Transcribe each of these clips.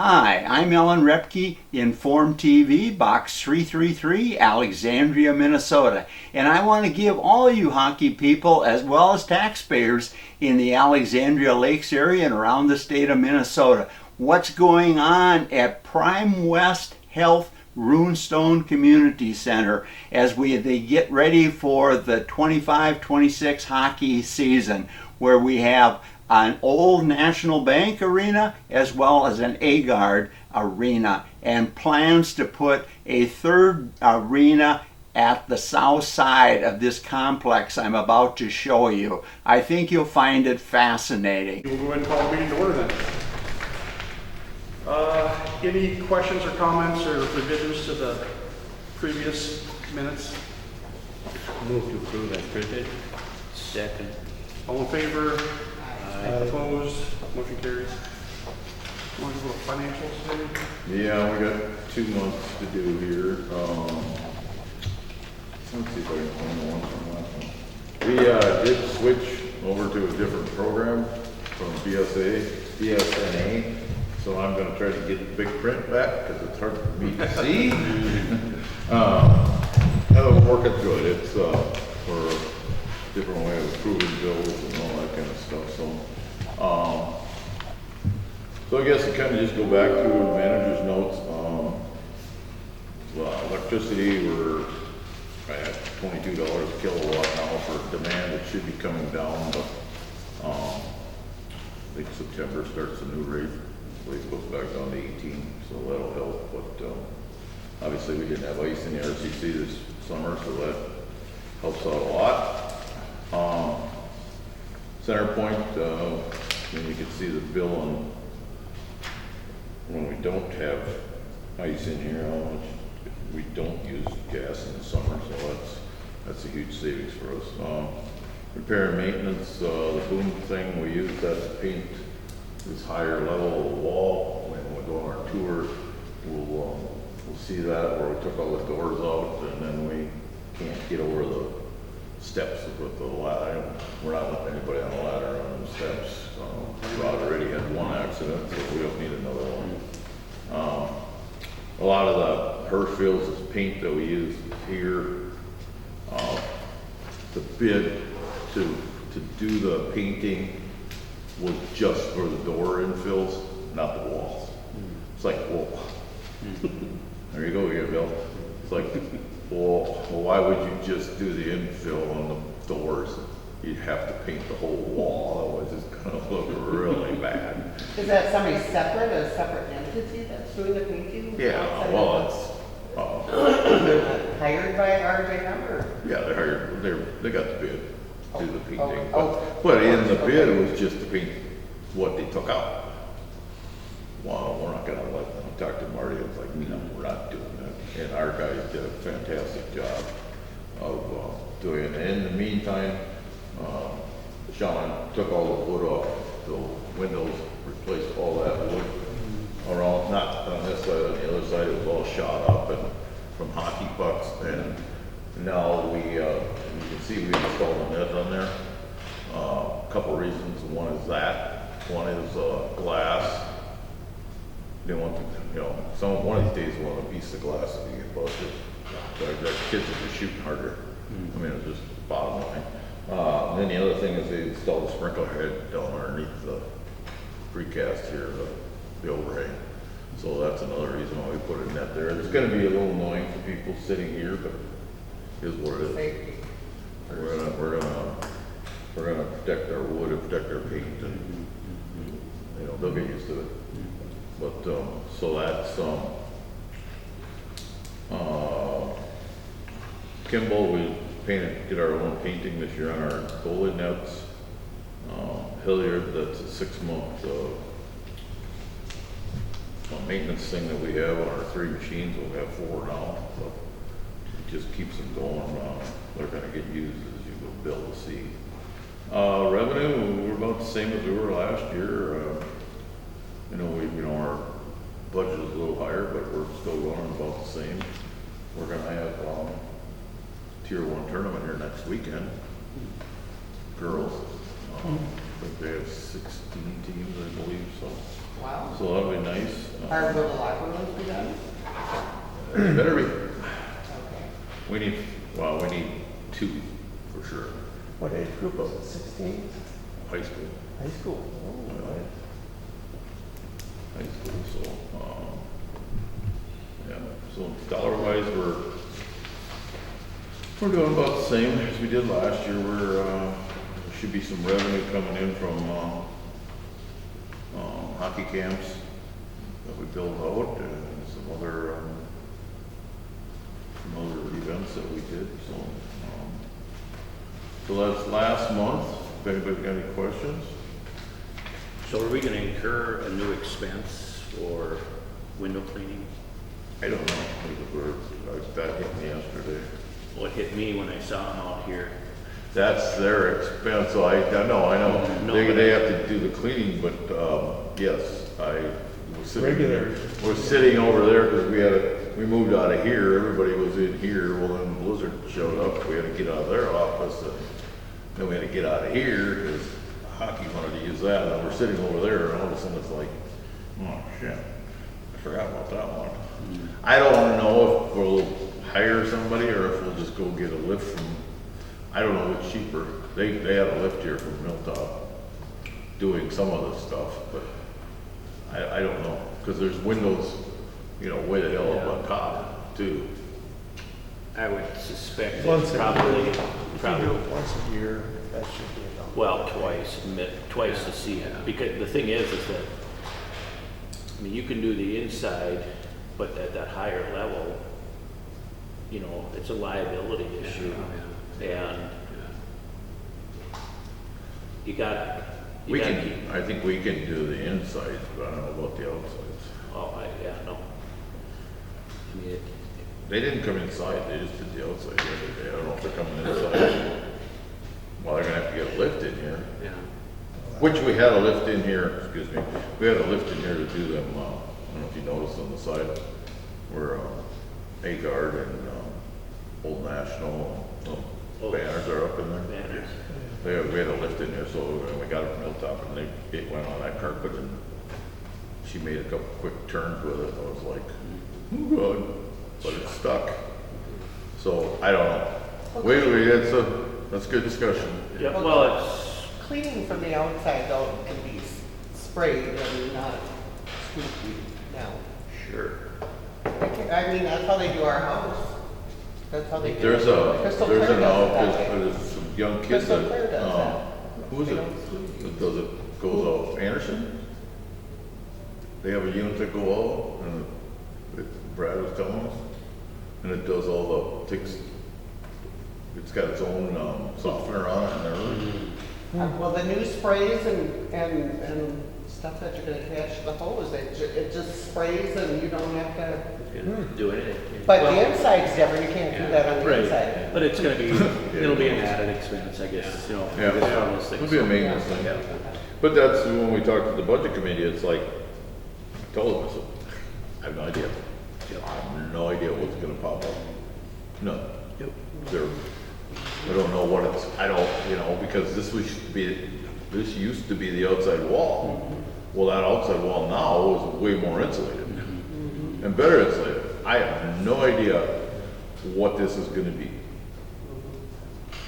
Hi, I'm Alan Roebke, Inform TV, Box 333, Alexandria, Minnesota. And I want to give all you hockey people, as well as taxpayers in the Alexandria Lakes area and around the state of Minnesota, what's going on at Prime West Health Runestone Community Center as they get ready for the 25-26 hockey season, where we have an old National Bank arena as well as an A-Guard arena, and plans to put a third arena at the south side of this complex I'm about to show you. I think you'll find it fascinating. We'll go ahead and call the meeting to order then. Any questions or comments or revisions to the previous minutes? Move to approve as printed. Second. All in favor? Aye. Opposed? Motion carries. Want to go to financials today? Yeah, we got 2 months to do here. Let's see if I can find the one from last one. We did switch over to a different program from BSNA, so I'm going to try to get the big print back because it's hard for me to see. That'll work it good. It's for a different way of approving bills and all that kind of stuff. So I guess to kind of just go back through the manager's notes. Electricity, we're at $22 a kilowatt now for demand. It should be coming down, but I think September starts a new rate. It goes back down to 18, so that'll help. But obviously we didn't have ice in the RCC this summer, so that helps out a lot. Center point, and you can see the bill on when we don't have ice in here, how much we don't use gas in the summer, so that's a huge savings for us. Repair and maintenance, the boom thing, we use that to paint this higher level of the wall. When we go on our tour, we'll see that where we took all the doors out and then we can't get over the steps with the ladder. We're not letting anybody on the ladder on the steps. Rod already had one accident, so we don't need another one. A lot of the Hirschfield's is paint that we use here. The bid to do the painting was just for the door infills, not the walls. It's like, whoa. There you go again, Bill. It's like, well, why would you just do the infill on the doors? You'd have to paint the whole wall, otherwise it's gonna look really bad. Is that somebody separate, a separate entity that's doing the painting? Yeah, well, it's, They're not hired by RJM or? yeah, they're hired, they got the bid to do the painting. Oh. But in the bid, it was just to paint what they took out. Well, we're not gonna let them, talk to Marty, it's like, no, we're not doing that. And our guys did a fantastic job of doing it. And in the meantime, Sean took all the wood off the windows, replaced all that wood around, not on this side, on the other side, it was all shot up and from hockey pucks. And now you can see we installed a net on there. A couple of reasons. One is that. One is glass. They want to, one of these days they want a piece of glass if you get busted. The kids are just shooting harder. I mean, it's just bottom line. Then the other thing is they installed a sprinkler head down underneath the precast here, the overhang. So that's another reason why we put a net there. It's going to be a little annoying for people sitting here, but it is what it is. We're gonna protect our wood and protect our paint, and they'll get used to it. But so that's Kimball. We did our own painting this year on our goalie nets. Hilliard, that's a 6-month maintenance thing that we have on our 3 machines. We'll have 4 now, so it just keeps them going. They're going to get used as you go build the seed. Revenue, we're about the same as we were last year. Our budget is a little higher, but we're still going about the same. We're going to have Tier 1 tournament here next weekend. Girls. I think they have 16 teams, I believe. So, Wow. So that'll be nice. Will the locker rooms be done? Better be. Okay. We need 2 for sure. What age group was it, 16? High school. High school? Oh, right. High school, so, yeah, so dollar-wise, we're doing about the same as we did last year. There should be some revenue coming in from, hockey camps that we built out and some other events that we did, so that's last month. If anybody got any questions? So are we gonna incur a new expense for window cleaning? I don't know. That hit me yesterday. Well, it hit me when I saw them out here. That's their expense, so I know. No, They but- have to do the cleaning, but, yes, I was sitting Regular. there. We're sitting over there because we moved out of here, everybody was in here, well, then Blizzard showed up, we had to get out of their office, and then we had to get out of here because hockey wanted to use that, and we're sitting over there, and all of a sudden it's like, oh, shit, I forgot about that one. I don't know if we'll hire somebody or if we'll just go get a lift from, I don't know what's cheaper. They had a lift here from Milltop doing some of this stuff, but I don't know, because there's windows, way the hell up on top too. I would suspect Once that a probably, year. If you do it once a year, that should be enough. well, twice to see it. Because the thing is that, I mean, you can do the inside, but at that higher level, it's a liability issue. And you got. I think we can do the insides, but I don't know about the outsides. Oh, no. I mean, They didn't come inside, they just did the outside the other day. I don't know if they're coming inside. Well, they're gonna have to get a lift in here. yeah. Which we had a lift in here, excuse me, we had a lift in here to do them, I don't know if you noticed on the side, where, A-Guard and, Old National, banners are up in there. Banners. We had a lift in there, so we got it from Hilltop, and it went on that carpet, and she made a couple quick turns with it, I was like, oh god, but it's stuck. So, I don't know. That's good discussion. Yeah, well, it's, Cleaning from the outside though can be sprayed and not squeaky now. Sure. I mean, that's how they do our house. That's how they do There's it. Crystal an Clear does it that outfit, way. there's some young kids Crystal that, Clear does that. who is They it? don't squeak. That does it, goes out, Anderson? They have a unit that go out, and Brad was telling us, and it does all the ticks. It's got its own, softener on it and everything. Well, the new sprays and stuff that you're gonna attach to the hose, it just sprays and you don't have to. do it. But the inside's different, you can't do that on the Right, inside. but it's gonna be, it'll be an added expense, I guess, Yeah, it's one of those things. it'll be a maintenance thing. Yeah. But that's when we talked to the budget committee, it's like, I told them, I said, I have no idea. I have no idea what's gonna pop up. None. Yep. I don't know what it's, because this used to be the outside wall. Well, that outside wall now is way more insulated and better insulated. I have no idea what this is gonna be.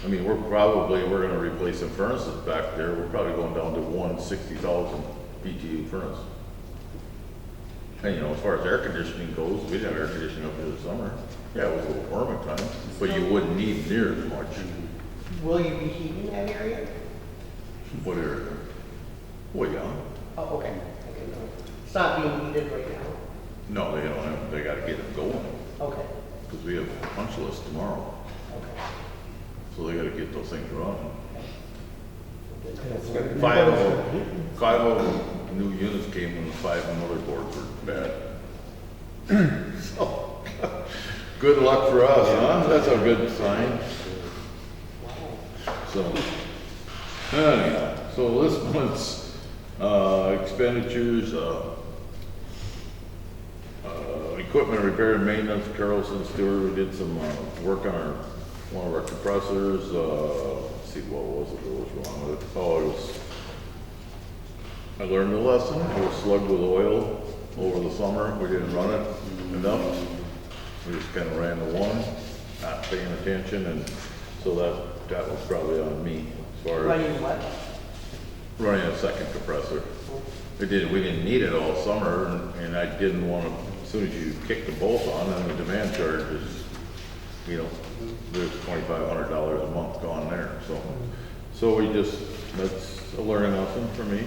I mean, we're gonna replace some furnaces back there. We're probably going down to 160,000 BTU furnace. And as far as air conditioning goes, we didn't have air conditioning up here this summer. Yeah, it was a little warm at times, but you wouldn't need near as much. Will you be heating that area? What area? Well, yeah. Oh, okay. It's not being heated right now. No, they don't have, they gotta get it going, Okay, because we have a punch list tomorrow, okay. so they gotta get those things running. And it's gonna be- Five of them new units came when 5 motherboards were bad. So, good luck for us, huh? That's a good sign. So, anyhow, so this month's, expenditures, equipment repair and maintenance, Carlson Stewart, we did some, work on one of our compressors, let's see, what was it that was wrong with it? I learned a lesson, it was slugged with oil, over the summer, we didn't run it enough. We just kinda ran the one, not paying attention, and so that was probably on me as far as Running what? running a second compressor. We didn't need it all summer, and I didn't wanna, as soon as you kick the bolt on, then the demand charge is, you know, there's $2,500 a month gone there, so we just, that's a learning lesson for me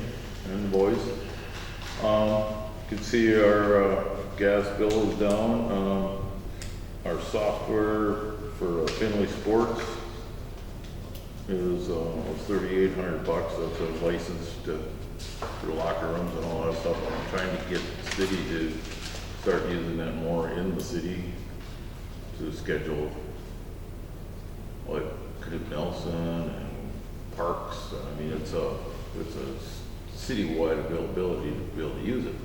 and the boys. You can see our gas bill is down. Our software for Finley Sports is $3,800. That's a license for the locker rooms and all that stuff. I'm trying to get the city to start using that more in the city to schedule like Knut Nelson and parks. I mean, it's a citywide availability to be able to use it.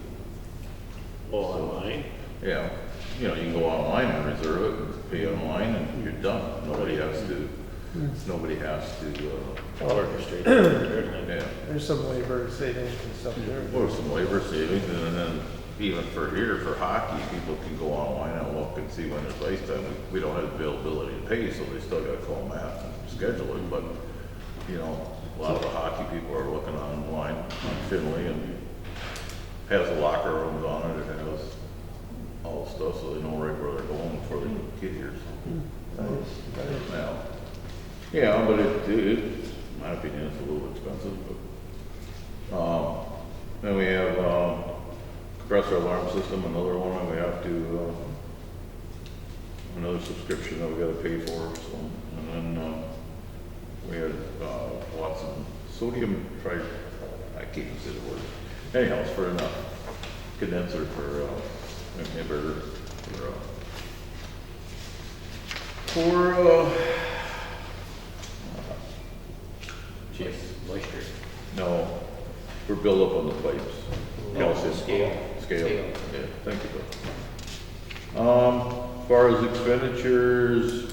All online? Yeah, you know, you can go online and reserve it, and pay online, and you're done. Nobody has to Orchestrate. yeah. There's some labor savings and stuff there. Or some labor savings, and then even for here, for hockey, people can go online and look and see when there's ice time. We don't have availability to pay, so they still gotta call Matt and schedule it, but, you know, a lot of the hockey people are looking online on Finley, and has the locker rooms on it, it has all the stuff, so they know right where they're going before they get here, so. Nice. Yeah, but in my opinion, it's a little expensive, but, then we have, compressor alarm system, another one, and we have to, another subscription that we gotta pay for, so, and then, we had, Watson sodium I can't even say the word. Anyhow, it's for a condenser for, inhibitor, Check moisture. no, for buildup on the pipes. Calcium. Scale. Yeah, thank you, Bill. As far as expenditures,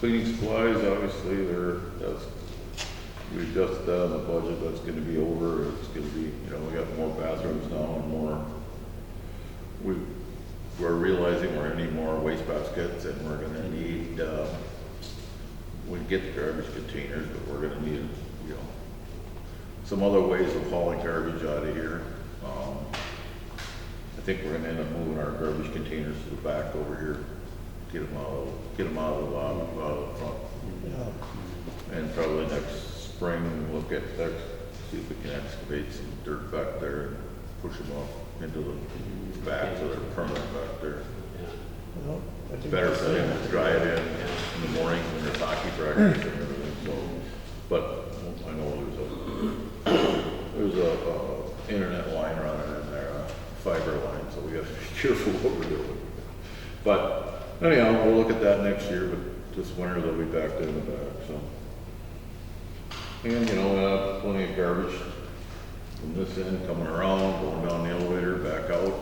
cleaning supplies, obviously, we adjusted that on the budget, that's gonna be over, it's gonna be, you know, we got more bathrooms now and more. We're realizing we're gonna need more waste baskets, and we're gonna need, we get the garbage containers, but we're gonna need, you know, some other ways of hauling garbage out of here. I think we're gonna end up moving our garbage containers to the back over here, get them out of the front. Yeah. And probably next spring, we'll get there, see if we can excavate some dirt back there and push them off into the back so they're permanent back there. Well, I think Better that's for them it. to dry it in the morning when there's hockey practice and everything, so. But I know there's a internet line running in there, a fiber line, so we gotta be careful what we're doing. But anyhow, we'll look at that next year, but this winter they'll be back there in the back, so. And, you know, we have plenty of garbage from this end coming around, going down the elevator, back out.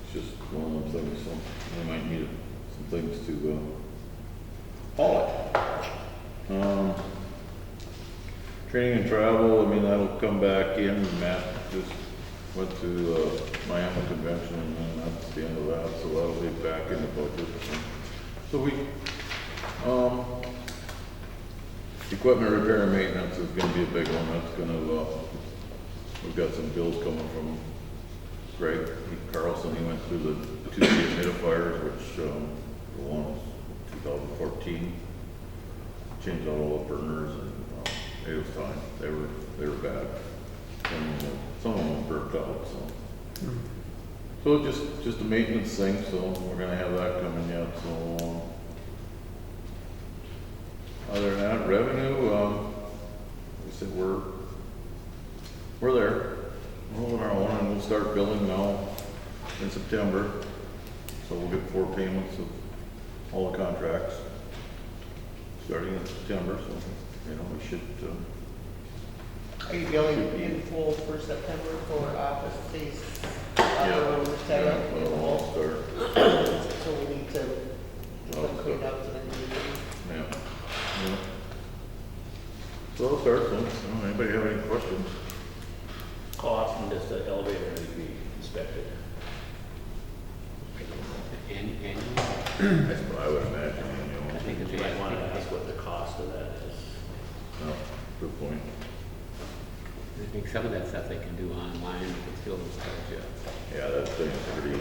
It's just one of those things, so we might need some things to haul it. Training and travel, I mean, that'll come back in. Matt just went to Miami convention, and then that's the end of that, so that'll be back in the budget. So we, equipment repair and maintenance is gonna be a big one. That's gonna, we've got some bills coming from Greg Carlson. He went through the 2 humidifiers, which, the one was 2014. Changed out all the burners, and it was fine. They were bad. Some of them burnt out, so. So just a maintenance thing, so we're gonna have that coming yet, so. Other than that, revenue, we said we're there. We're holding our own, and we'll start billing now in September. So we'll get 4 payments of all the contracts starting in September, so, you know, we should, Are you billing in full for September for office space? yeah, Setup? we'll all start, So we need to get them cleaned up and then yeah. Yeah. So I'll start, so, anybody have any questions? How often does the elevator need to be inspected? That's what I would imagine, I think if you might want to ask what the cost of that is. No, good point. I think some of that stuff they can do online, they can still charge you. Yeah, that thing's pretty,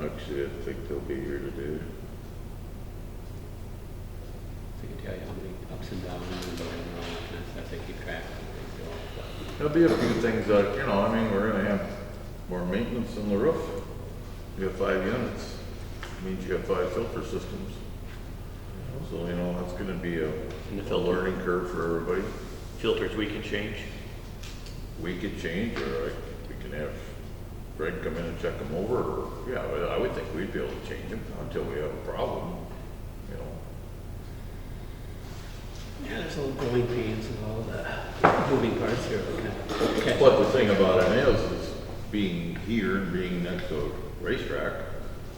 actually, I think they'll be here today. They can tell you how many ups and downs and all that kind of stuff, they keep track of it. They do all that. There'll be a few things that, you know, I mean, we're gonna have more maintenance on the roof. You have 5 units, means you have 5 filter systems. So, you know, that's gonna be And the a filter. learning curve for everybody. Filters we can change. We could change, or we can have Greg come in and check them over, or, yeah, I would think we'd be able to change them until we have a problem, you know. Yeah, there's little growing pains and all the moving parts here. Okay. But the thing about it is being here and being next to a racetrack,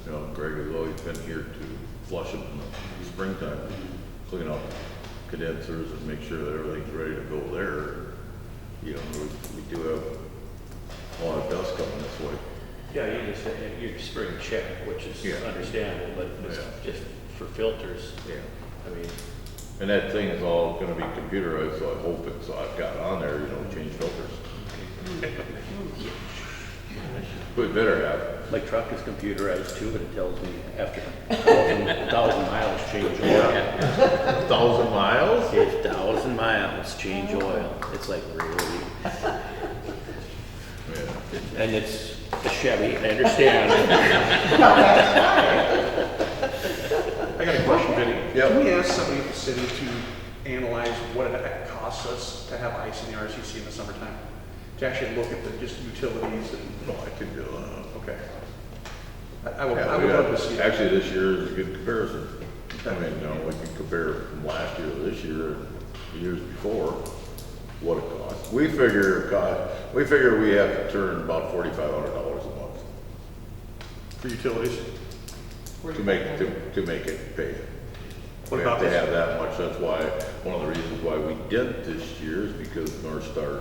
you know, Greg has always been here to flush them in the springtime, clean up condensers and make sure that everything's ready to go there. You know, we do have a lot of dust coming this way. Yeah, you just, your spring check, which is Yeah. understandable, but it's Yeah. just for filters. Yeah. I mean, And that thing is all gonna be computerized, so I hope it's, I've got on there, you know, change filters. We better have. my truck is computerized too, but it tells me after 1,000 miles, change oil. 1,000 miles? It's 1,000 miles, change oil. It's like, really? Yeah. And it's a Chevy, I understand. I got a question, Vinny. Yep. Can we ask somebody at the city to analyze what it costs us to have ice in the RCC in the summertime? To actually look at the just utilities and, No, I can do that. okay. I would Yeah, love to see that. actually, this year is a good comparison. I mean, you know, we can compare from last year to this year and the years before, what it costs. We figure we have to turn about $4,500 a month For utilities? to make it pay. What We about have to this? have that much. That's why, one of the reasons why we did this year is because North Star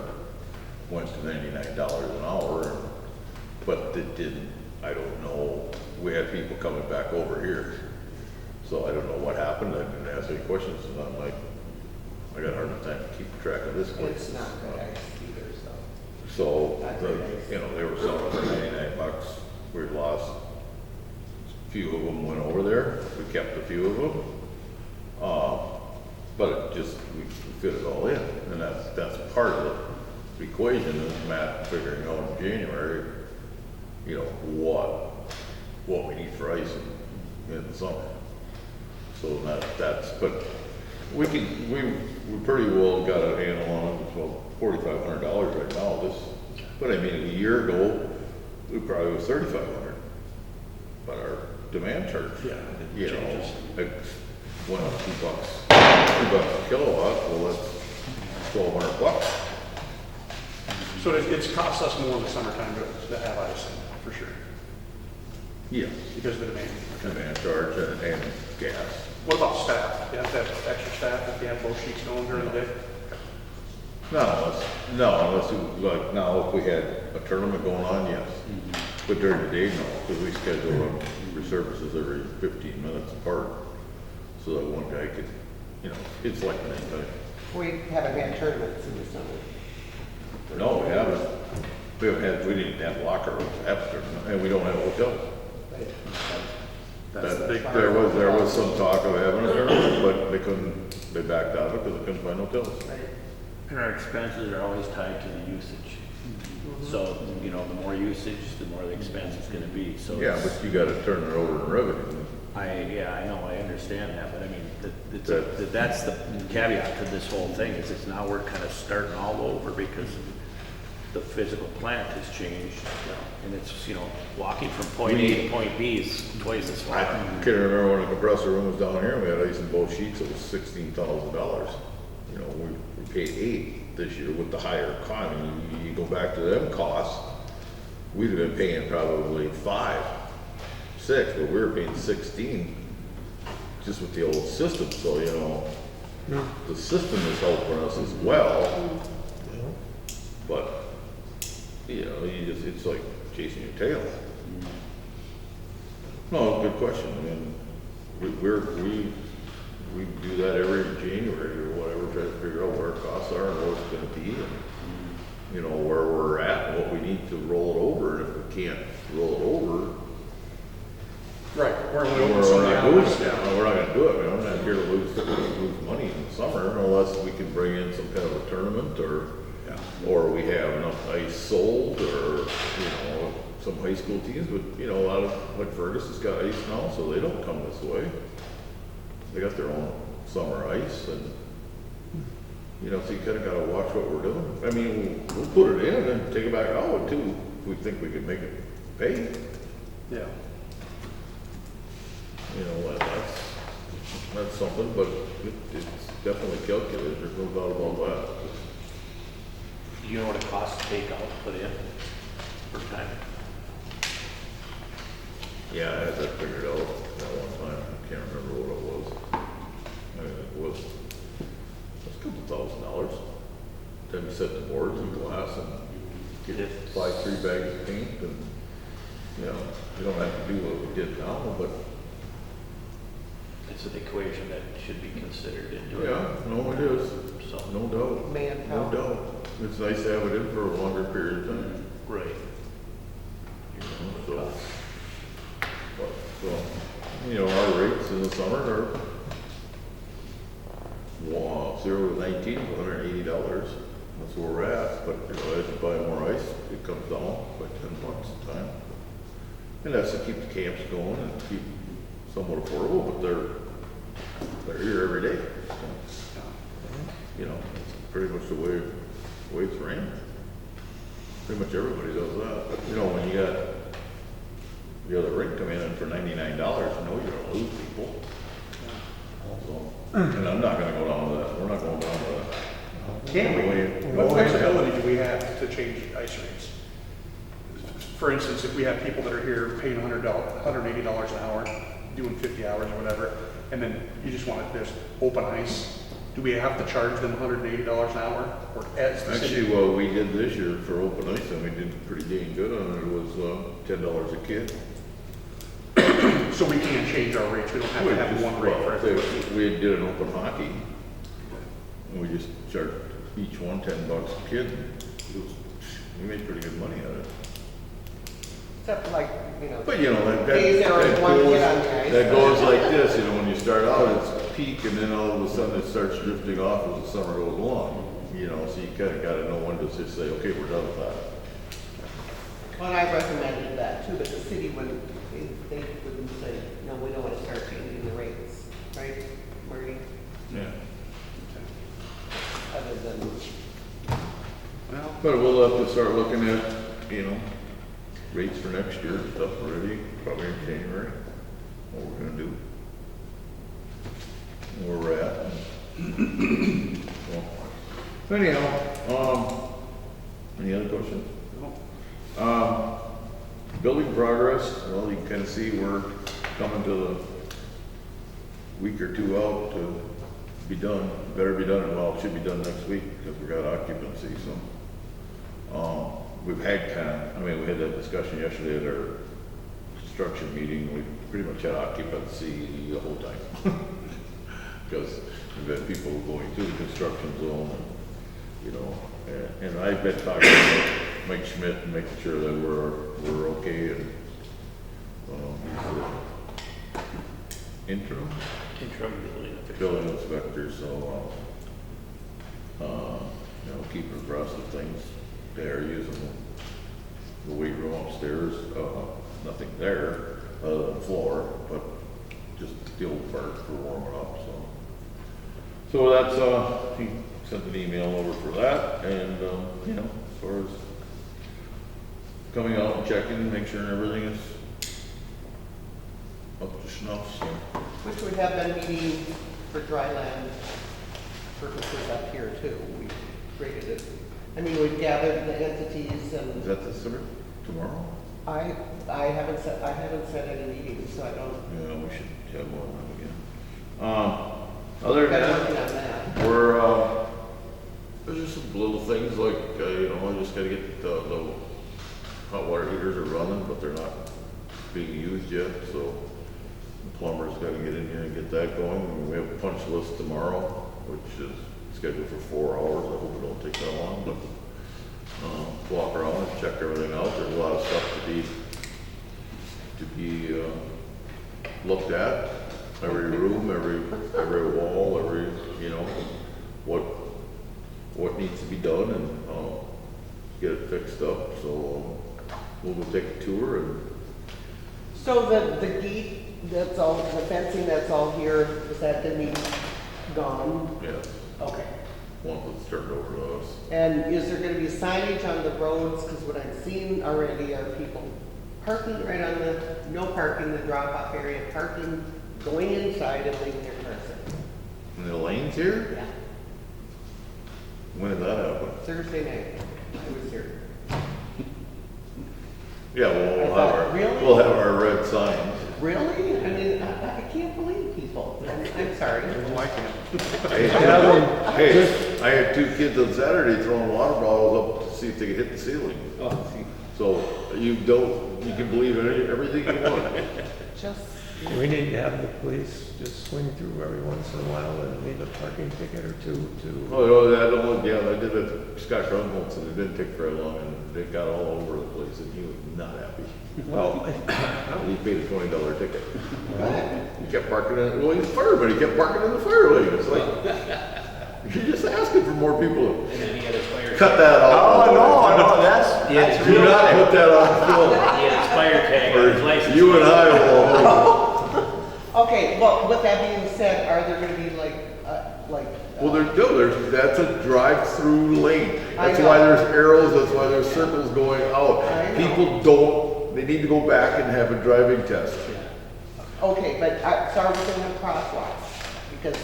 went to $99 an hour, but it didn't, I don't know, we had people coming back over here. So I don't know what happened, I didn't ask any questions, and I'm like, I got a hard time keeping track of this place. It's not good ice either, so. So, you know, they were selling for $99, we lost, a few of them went over there, we kept a few of them. But it just, we fit it all in, and that's part of the equation, is Matt figuring out in January, you know, what we need for ice in the summer. So but we pretty well got a handle on it, well, $4,500 right now, but I mean, a year ago, we probably was $3,500. But our demand charge, Yeah, it you know, changes. it went up $2 a kilowatt, well, that's $1,200. So it's cost us more in the summertime to have ice in, for sure, Yes, because of the demand. demand charge and gas. What about staff? You have to have extra staff if you have both sheets going during the day? Unless, like now, if we had a tournament going on, yes. But during the day, no, because we schedule them resurfaces every 15 minutes apart. So that one guy could, you know, it's like anything. We haven't had tournaments in the summer. No, we haven't. We didn't have locker rooms after, and we don't have hotels. That's the big There was some talk of having a tournament, but they backed out of it because they couldn't find hotels. And our expenses are always tied to the usage. So, you know, the more usage, the more the expense is gonna be, so. Yeah, but you gotta turn it over in revenue. I know, I understand that, but I mean, that's the caveat to this whole thing, is it's now we're kind of starting all over because the physical plant has changed. And it's, you know, walking from point A to point B is twice as I far. can remember when the compressor room was down here, we had ice in both sheets, it was $16,000. You know, we paid $8 this year with the higher cost. I mean, you go back to them costs, we'd have been paying probably $5, $6, but we were paying $16 just with the old system. So, you know, the system is helping us as well, but, you know, it's like chasing your tail. No, good question. I mean, we do that every January or whatever, try to figure out where costs are and what it's gonna be and, you know, where we're at and what we need to roll it over. And if we can't roll it over, Right, we're only we're open some not hours. doing it. We're not gonna do it. We're not here to lose money in the summer unless we can bring in some kind of a tournament or we have enough ice sold or, you know, some high school teams, but, you know, a lot of, like Fergus has got ice now, so they don't come this way. They got their own summer ice and, you know, so you kinda gotta watch what we're doing. I mean, we'll put it in and take it back out too, if we think we can make it pay. Yeah. You know, that's something, but it's definitely calculated, there's no doubt about that. Do you know what it costs to take out, put in per time? Yeah, I had that figured out that one time, I can't remember what it was. I mean, it was a couple $1,000. Then we set the boards and glass and buy 3 bags of paint and, you know, you don't have to do what we did now, but. It's an equation that should be considered into it. Yeah, no, it is, So, no doubt. No Manpower. doubt. It's nice to have it in for a longer period of time. right. You know, so, you know, our rates in the summer are 0 to 19, $180. That's where we're at. But you know, as you buy more ice, it comes down by $10 a time. And that's to keep the camps going and keep somewhat affordable. But they're here every day. So, you know, it's pretty much the way it's ran. Pretty much everybody does that. But, you know, when you got the other rink come in for $99, you know you're gonna lose people. So, and I'm not gonna go down to that. We're not going down to that. Can we? No What way. flexibility do we have to change ice rates? For instance, if we have people that are here paying $180 an hour, doing 50 hours or whatever, and then you just want it, there's open ice, do we have to charge them $180 an hour? Or as the Actually, city? what we did this year for open ice, and we did pretty dang good on it, was $10 a kid. So we can't change our rates, we don't have to have one rate for everyone. We did an open hockey, and we just charged each one $10 a kid. We made pretty good money out of it. Except like, you know. But you know, that days there was one kid on the ice. that goes like this, you know, when you start out, it's peak, and then all of a sudden it starts drifting off as the summer goes along. You know, so you kinda gotta know when to just say, okay, we're done with that. Well, I recommended that too, but the city wouldn't, they wouldn't say, no, we don't want to start changing the rates, right, Marie? Yeah. Other than, Well, But we'll have to start looking at, you know, rates for next year and stuff already, probably in January, what we're gonna do. Where we're at. So, anyhow, any other questions? Building progress, well, you can kind of see we're coming to the week or two out to be done. Better be done, well, it should be done next week because we got occupancy, so. We've had we had that discussion yesterday at our construction meeting. We pretty much had occupancy the whole time. Because we've had people going through the construction zone, and, you know, and I've been talking to Mike Schmidt and making sure that we're okay, and he's the interim building inspector, so you know, keeping abreast of things. They're using the weight room upstairs, nothing there other than floor, but just the old part for warming up, so. So that's, he sent an email over for that, and, you know, as far as coming out and checking, make sure everything is up to snuff, so. which would have been meeting for dry land purposes up here too. We created it. I mean, we've gathered the entities Is and that this summer, tomorrow? I haven't set any meetings, so I don't. Yeah, we should have one again. Other than Been working that, on that. there's just some little things like, you know, I just gotta get the hot water heaters are running, but they're not being used yet, so the plumber's gotta get in here and get that going. And we have a punch list tomorrow, which is scheduled for 4 hours. I hope it don't take that long, but walk around and check everything out. There's a lot of stuff to be looked at. Every room, every wall, you know, what needs to be done, and get it fixed up. So we'll go take a tour. And So the gate, that's all, the fencing that's all here, is that gonna be gone? yeah, Okay. once it's turned over to us. And is there gonna be signage on the roads? Because what I've seen already are people parking right on the, no parking, the drop-off area, parking, going inside and leaving their cars in. And the lanes here? Yeah, When did that happen? Thursday night, I was here. Yeah, I thought, really? we'll have our red signs. Really? I mean, I can't believe people. I'm sorry. Well, I can't. Hey, I had 2 kids on Saturday throwing water bottles up to see if they could hit the ceiling. Oh, see. So you can believe everything you want. Just, We need to have the police just swing through every once in a while and leave a parking ticket or two to. Oh, I did it at Scott Rumholtz, and it didn't take very long, and they got all over the place, and he was not happy. Well, He paid a $20 ticket. He kept parking in, well, he's a fireman, he kept parking in the fire lane. It's like, you're just asking for more people. And then he had his fire. Cut that out. Oh, no, that's Do real. not put that on film. He had his fire tag on his license. You and I will. okay, well, with that being said, are there gonna be Well, that's a drive-through lane. I That's know. why there's arrows, that's why there's circles going out. I know. People they need to go back and have a driving test. okay, but, so are we gonna have crosswalks? Because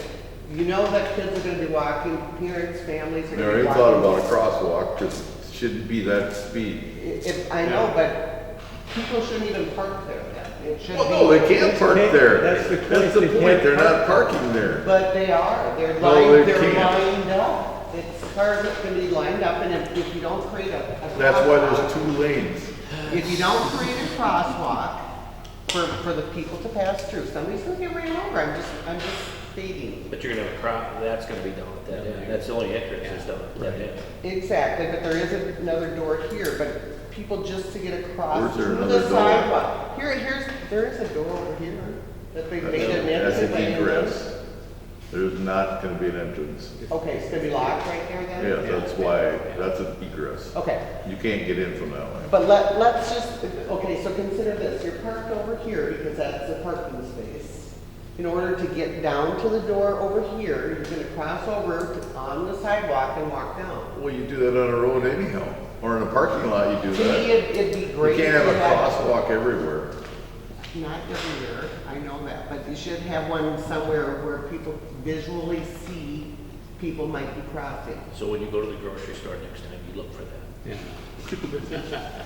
you know that kids are gonna be walking, parents, families are I gonna be already walking. thought about a crosswalk, because it shouldn't be that speed. If, I know, but people shouldn't even park there then. It should Well, be. no, they can't park there. That's the That's the point, they point, can't they're not park. parking there. But they are, they're No, lined, they they're can't. lined up. It's, cars are gonna be lined up, and if you don't create a That's why crosswalk- there's 2 lanes. If you don't create a crosswalk for the people to pass through, somebody's gonna get ran over, I'm just stating. But you're gonna have a crop, that's gonna be down at that end. That's the only entrance is down at that end. Exactly, but there is another door here, but people just to get across Where's there through another the door? sidewalk. There is a door over here that they made an That's entrance. an egress. There's not gonna be an entrance. Okay, it's gonna be locked right there then? Yeah, that's why, that's an egress. Okay, You can't get in from that way. but let's just, okay, so consider this, you're parked over here because that's the parking space. In order to get down to the door over here, you're gonna cross over on the sidewalk and walk down. Well, you do that on a road anyhow, or in a parking lot, you do To me, that. it'd be You great. can't have to a crosswalk everywhere. Not everywhere, I know that, but you should have one somewhere where people visually see people might be crossing. So when you go to the grocery store next time, you look for that. Yeah.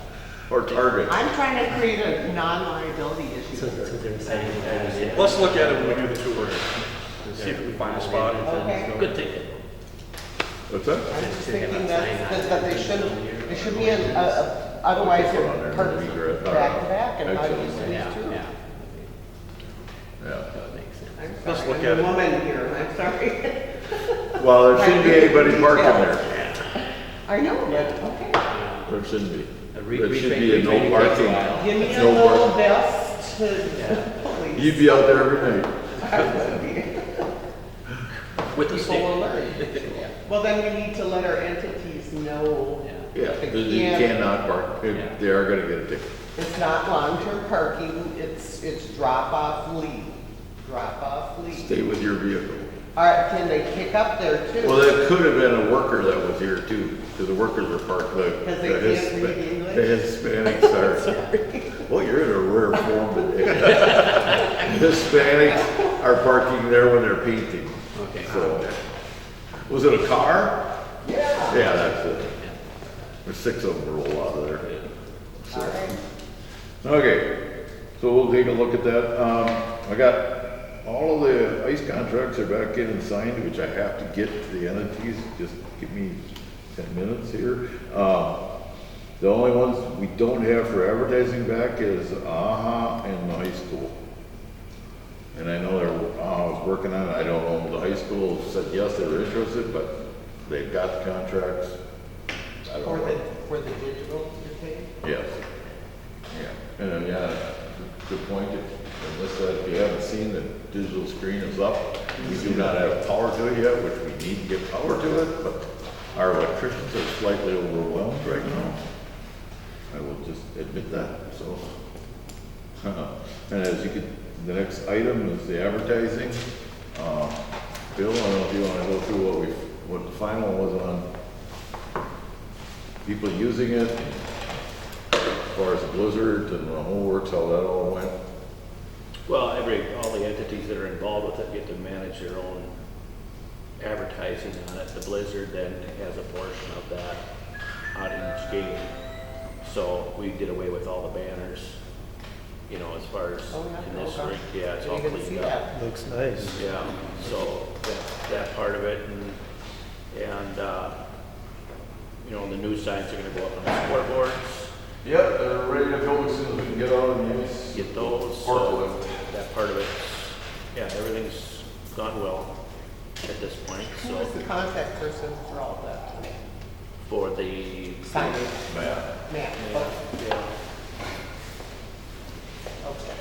Or Target. I'm trying to create a non-liability issue So here. they're saying. Let's look at it when we do the tour. See if we can find a spot. Okay. Good thinking. What's that? I'm just thinking that they should be otherwise Put on there, they're parked egress, back to back and how do you exit. squeeze Yeah, through? yeah. Yeah. That makes sense. I'm Let's sorry, look I'm at a it. woman here, I'm sorry. Well, there shouldn't be anybody parking Details. there. I know, but, okay. There shouldn't be. Re- There should be a no retraining takes a parking. while. Give me a No little parking. vest to police. You'd be out there every night. I would be. With the People stick. will learn. Well, then we need to let our entities know. Yeah, that they you can't- cannot park, they are gonna get a ticket. It's not long-term parking, it's drop-off leave. Drop-off leave. Stay with your vehicle. All right, can they pick up there too? Well, that could have been a worker that was here too, because the workers are parked, Because they can't read English? The Hispanics are. Well, you're in a rare form today. Hispanics are parking there when they're painting. Okay. So, was it a car? Yeah. Yeah, that's it. There's 6 of them roll out of there. All right. Okay, so we'll take a look at that. I got all of the ice contracts are back in and signed, which I have to get to the entities. Just give me 10 minutes here. The only ones we don't have for advertising back is AHA and the high school. And I know AHA was working on it. I don't know, the high school said yes, they were interested, but they've got the contracts. I don't know. For the digital you're saying? Yes. Yeah, and yeah, good point. If you haven't seen, the digital screen is up. We do not have power to it yet, which we need to get power to it, but our electricians are slightly overwhelmed right now. I will just admit that, so. And as you could, the next item is the advertising. Bill, I don't know if you want to go through what the final was on people using it, as far as the blizzard and the whole works, how that all went. Well, all the entities that are involved with it get to manage their own advertising on it. The Blizzard then has a portion of that out in each game. So we did away with all the banners, you know, as far as in this rink. Yeah, it's all Didn't even see cleaned up. that. Looks nice. Yeah, so that part of it, and you know, the new signs are gonna go up on the scoreboards. Yep, they're ready to go as soon as we can get out of the ice. Get those, Park so lift. that part of it, yeah, everything's gone well at this point, Who was the so contact person for all of that? for the. Signage. Matt. Matt, Yeah, yeah. okay.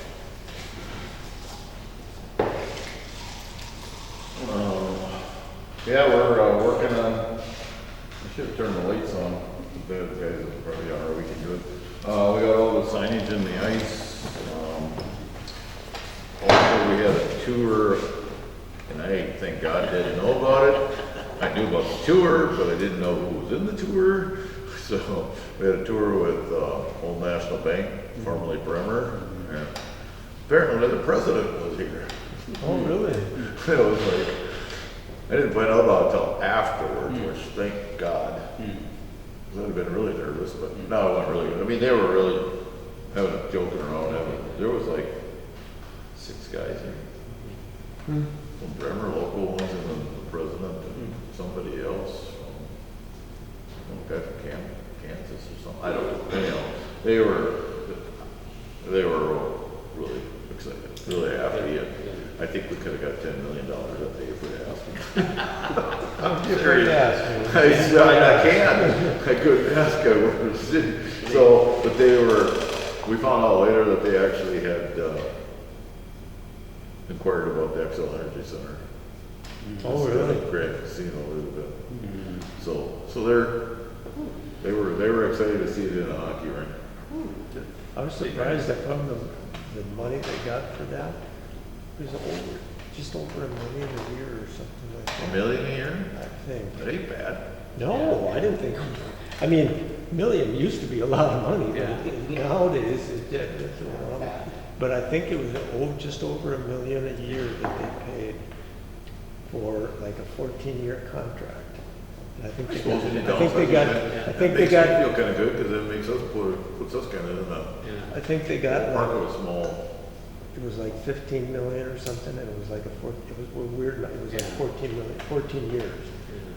Yeah, we're working on, I should have turned the lights on. The guys probably are, we can do it. We got all the signage in the ice. Also, we had a tour, and I thank God didn't know about it. I knew about the tour, but I didn't know who was in the tour. So we had a tour with Old National Bank, formerly Bremer, and apparently the president was here. Oh, really? It was like, I didn't find out about it until afterwards, which thank God. I would have been really nervous, but no, I wasn't really. I mean, they were really joking around. There was like 6 guys here. From Bremer, local ones, and then the president, and somebody else. Some guy from Kansas or something. I don't know. Anyhow, they were really excited, really happy. And I think we could have got $10 million that day if we'd asked them. I'm afraid to ask. I can't. I couldn't ask. I was sitting. So, but we found out later that they actually had inquired about the XL Energy Center. Oh, really? Grand Casino a little bit. So they were excited to see it in a hockey rink. I was surprised that from the money they got for that, it was just over $1 million a year or something like that. $1 million a year? I think. That ain't bad. No, I didn't think, I mean, $1 million used to be a lot of money, but nowadays, it's a lot. But I think it was just over $1 million a year that they paid for like a 14-year contract. And I think they got, That makes me feel kind of good because it makes us puts us kind of in the. I think they got Part like, of a small. it was like 15 million or something, and it was like it was weird, it was like 14 million, 14 years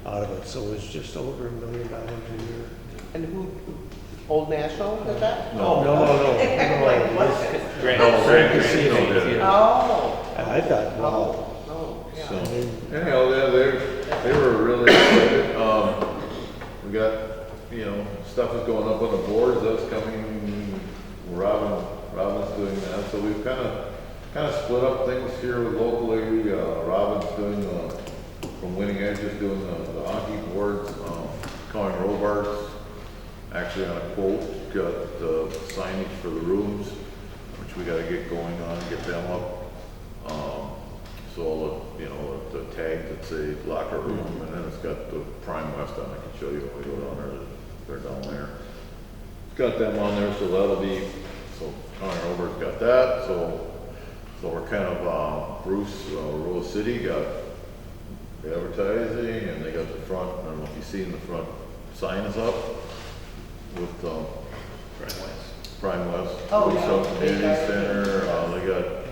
out of it, so it was just over $1 million a year. And who, Old National did that? No. Like, what's it? Grand Casino. Oh. And I thought, wow. Oh, yeah. So, I mean, anyhow, they were really excited. We got, stuff is going up on the boards, that's coming, Robin's doing that, so we've kind of split up things here locally. Robin's doing from Winning Edge is doing the hockey boards, Colin Robart's actually on a quote, got signage for the rooms, which we gotta get going on, get them up. So all the tags that say locker room, and then it's got the Prime West on. I can show you when we go down there. They're down there. It's got them on there, so that'll be. So Connor Robert's got that. So we're kind of Bruce Rose City got the advertising, and they got the front. I don't know if you see in the front sign is up with Prime West. Oh, So yeah. Community Center.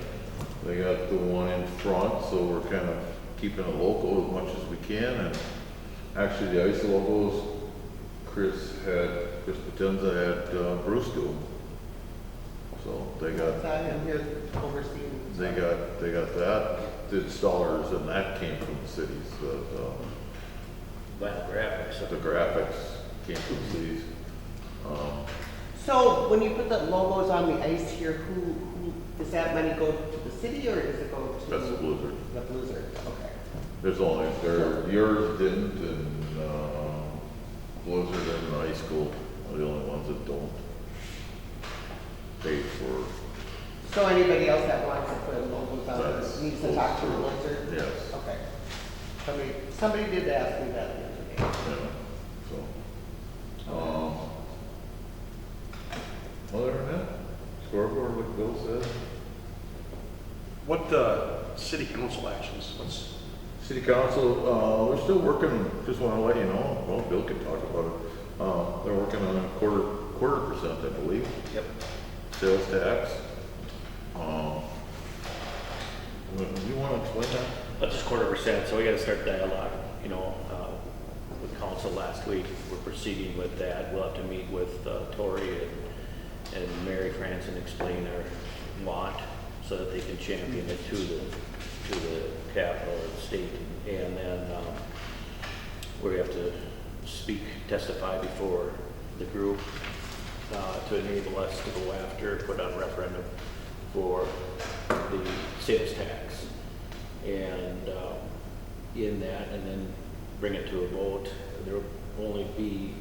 They got the one in front, so we're kind of keeping it local as much as we can. And actually, the ice logos, Chris had Chris Potenza had Bruce do them. So they got, I'm here overseeing. they got that, the installers, and that came from the cities. Vinyl graphics. The graphics came from the cities. So when you put the logos on the ice here, who does that money go to the city or does it go to? That's the Blizzard. The Blizzard, okay. There's only, yours didn't, and Blizzard and the high school are the only ones that don't pay for. So anybody else that wants to put logos on That's- it needs to talk to the Blizzard? Yes. Okay. Somebody did ask me that the other day. Yeah, so. Other than that, scoreboard, like Bill said. What, city council actions, what's, City council, they're still working, just wanna let you know, well, Bill can talk about it. They're working on a quarter percent, I believe. Yep. Sales tax. You wanna explain that? That's just 1/4%, so we gotta start dialogue, with council last week. We're proceeding with that. We'll have to meet with Tori and Mary France and explain our want so that they can champion it to the capital or the state. And then we have to testify before the group to enable us to go after, put on referendum for the sales tax. And in that, and then bring it to a vote. There will only be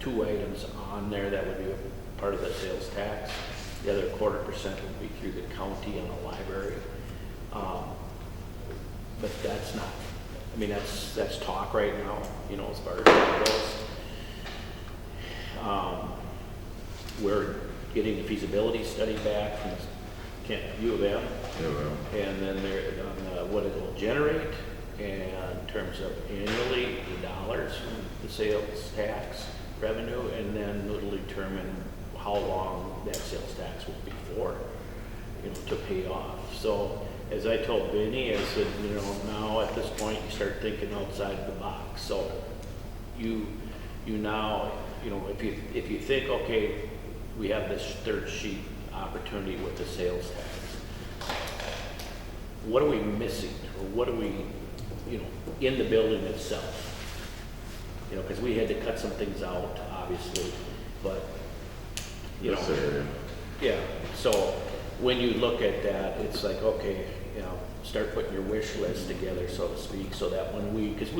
two items on there that would be a part of the sales tax. The other 1/4% would be through the county and the library. But that's not, that's talk right now, as far as that goes. We're getting the feasibility study back from U of M. Yeah, And then on what it will generate, and in terms of annually, the dollars from the sales tax revenue, and then it'll determine how long that sales tax will be for, to pay off. So as I told Vinny, I said, now at this point you start thinking outside the box. So you now, if you think, okay, we have this third sheet opportunity with the sales tax, what are we missing, or what are we, in the building itself? Because we had to cut some things out, obviously, but, This area. yeah. So when you look at that, it's like, okay, start putting your wish list together, so to speak, so that when because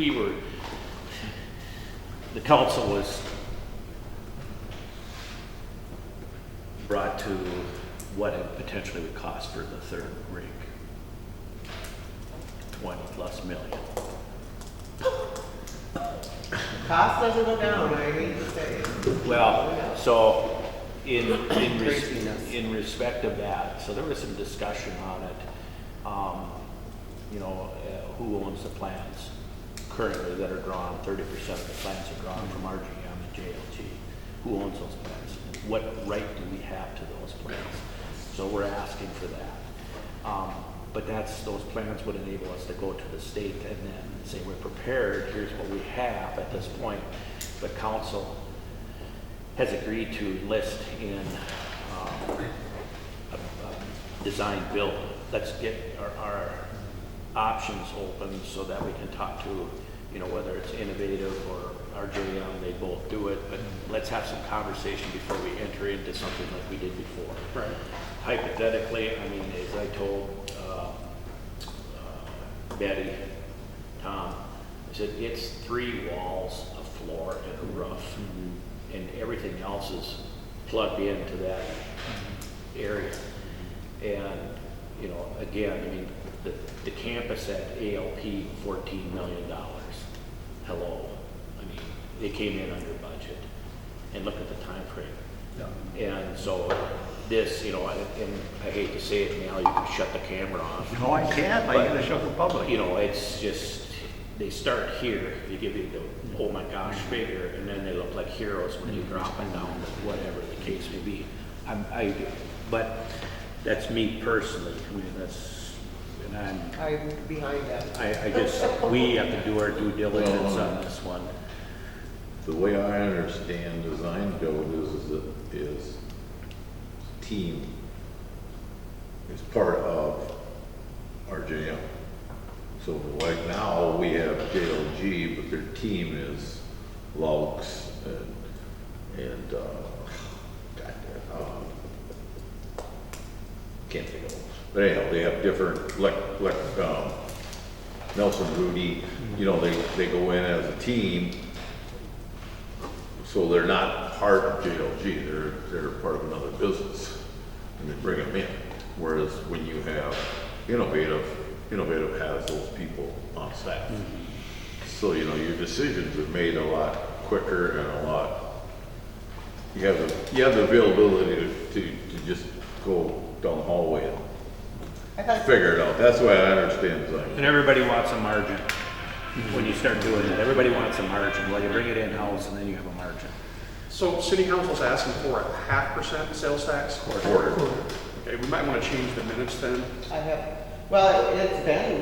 the council was brought to what it potentially would cost for the third rig. 20+ million. Cost doesn't go down, I hate to say it. Well, so Craziness. in respect of that, so there was some discussion on it. Who owns the plans currently that are drawn? 30% of the plans are drawn from RGM and JLG. Who owns those plans? And what right do we have to those plans? So we're asking for that. But those plans would enable us to go to the state and then say, we're prepared, here's what we have at this point. But council has agreed to list in a design build. Let's get our options open so that we can talk to, whether it's Innovative or RJM, they both do it, but let's have some conversation before we enter into something like we did before. right? Hypothetically, as I told Betty, Tom, I said, it's 3 walls, a floor, and a roof, and everything else is plugged into that area. And, again, the campus at ALP, $14 million. Hello. They came in under budget, and look at the time frame. Yeah. And so this, and I hate to say it, now you can shut the camera off. No, I can't. I gotta show the public. It's just, they start here, they give you the, oh my gosh, figure, and then they look like heroes when you drop it down, whatever the case may be. But that's me personally. I'm behind that. we have to do our due diligence on this one. the way I understand design code is team is part of our JM. So like now we have JLG, but their team is Laux and can't think of them. But anyhow, they have different, like Nelson Rudy, you know, they go in as a team. So they're not part of JLG, they're part of another business, and they bring them in. Whereas when you have Innovative has those people on staff. So, you know, your decisions are made a lot quicker and a lot, you have the availability to just go down the hallway and figure it out. That's the way I understand design. And everybody wants a margin. When you start doing it, everybody wants a margin. Well, you bring it in-house and then you have a margin. So city council's asking for a 0.5% sales tax? Quarter. Okay, we might want to change the minutes then.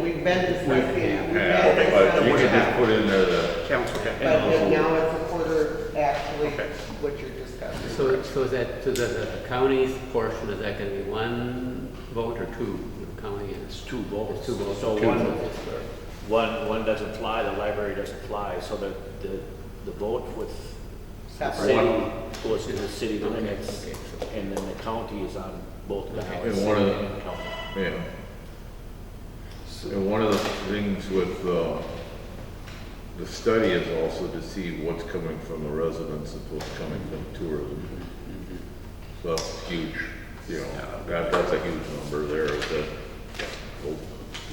We've been discussing. But you can just put in there the Council, But okay. now it's a quarter, actually, Okay. what you're discussing. So the county's portion, is that gonna be one vote or two? The county is It's two votes. It's two votes. So Two one, votes. one doesn't fly, the library doesn't fly, so the vote with the Separate. city goes to the city limits, Okay. and then the county is on both ballots. And one of the- city and county. yeah. And one of the things with the study is also to see what's coming from the residents and what's coming from tourism. So that's huge, you know, that's a huge number there.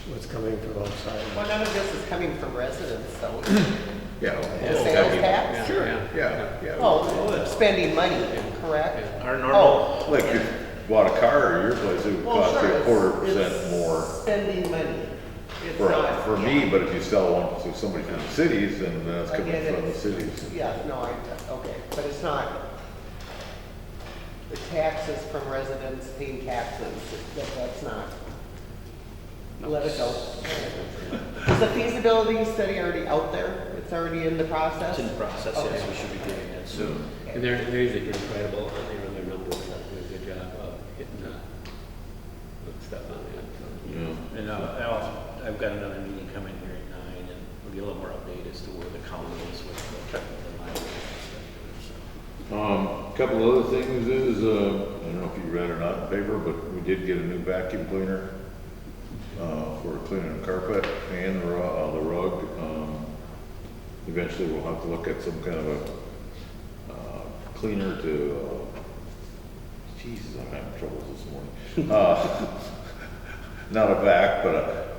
What's coming from outside? Well, none of this is coming from residents, though. Yeah. The sales tax? Sure, yeah. Oh, spending money, correct? Our normal, Like if you bought a car at your place, it would Well, cost you sure, a it's 1/4% more spending money. It's not- for me, yeah. but if you sell one to somebody from the cities, then that's coming Again, from the it's- cities. Yeah, no, okay, but it's not, the taxes from residents paying taxes, that's not. Let it go. Is the feasibility study already out there? It's already in the process? it's in the process, Okay. yes, we should be getting it soon. And they're usually pretty credible on their numbers, they do a good job of hitting stuff on that. Yeah. And I've got another meeting coming here at 9, and we'll get a little more update as to where the county is with the library and stuff. Couple other things is, I don't know if you read or not in the paper, but we did get a new vacuum cleaner for cleaning the carpet and the rug. Eventually we'll have to look at some kind of a cleaner to, Jesus, I'm having troubles this morning. Not a vac, but a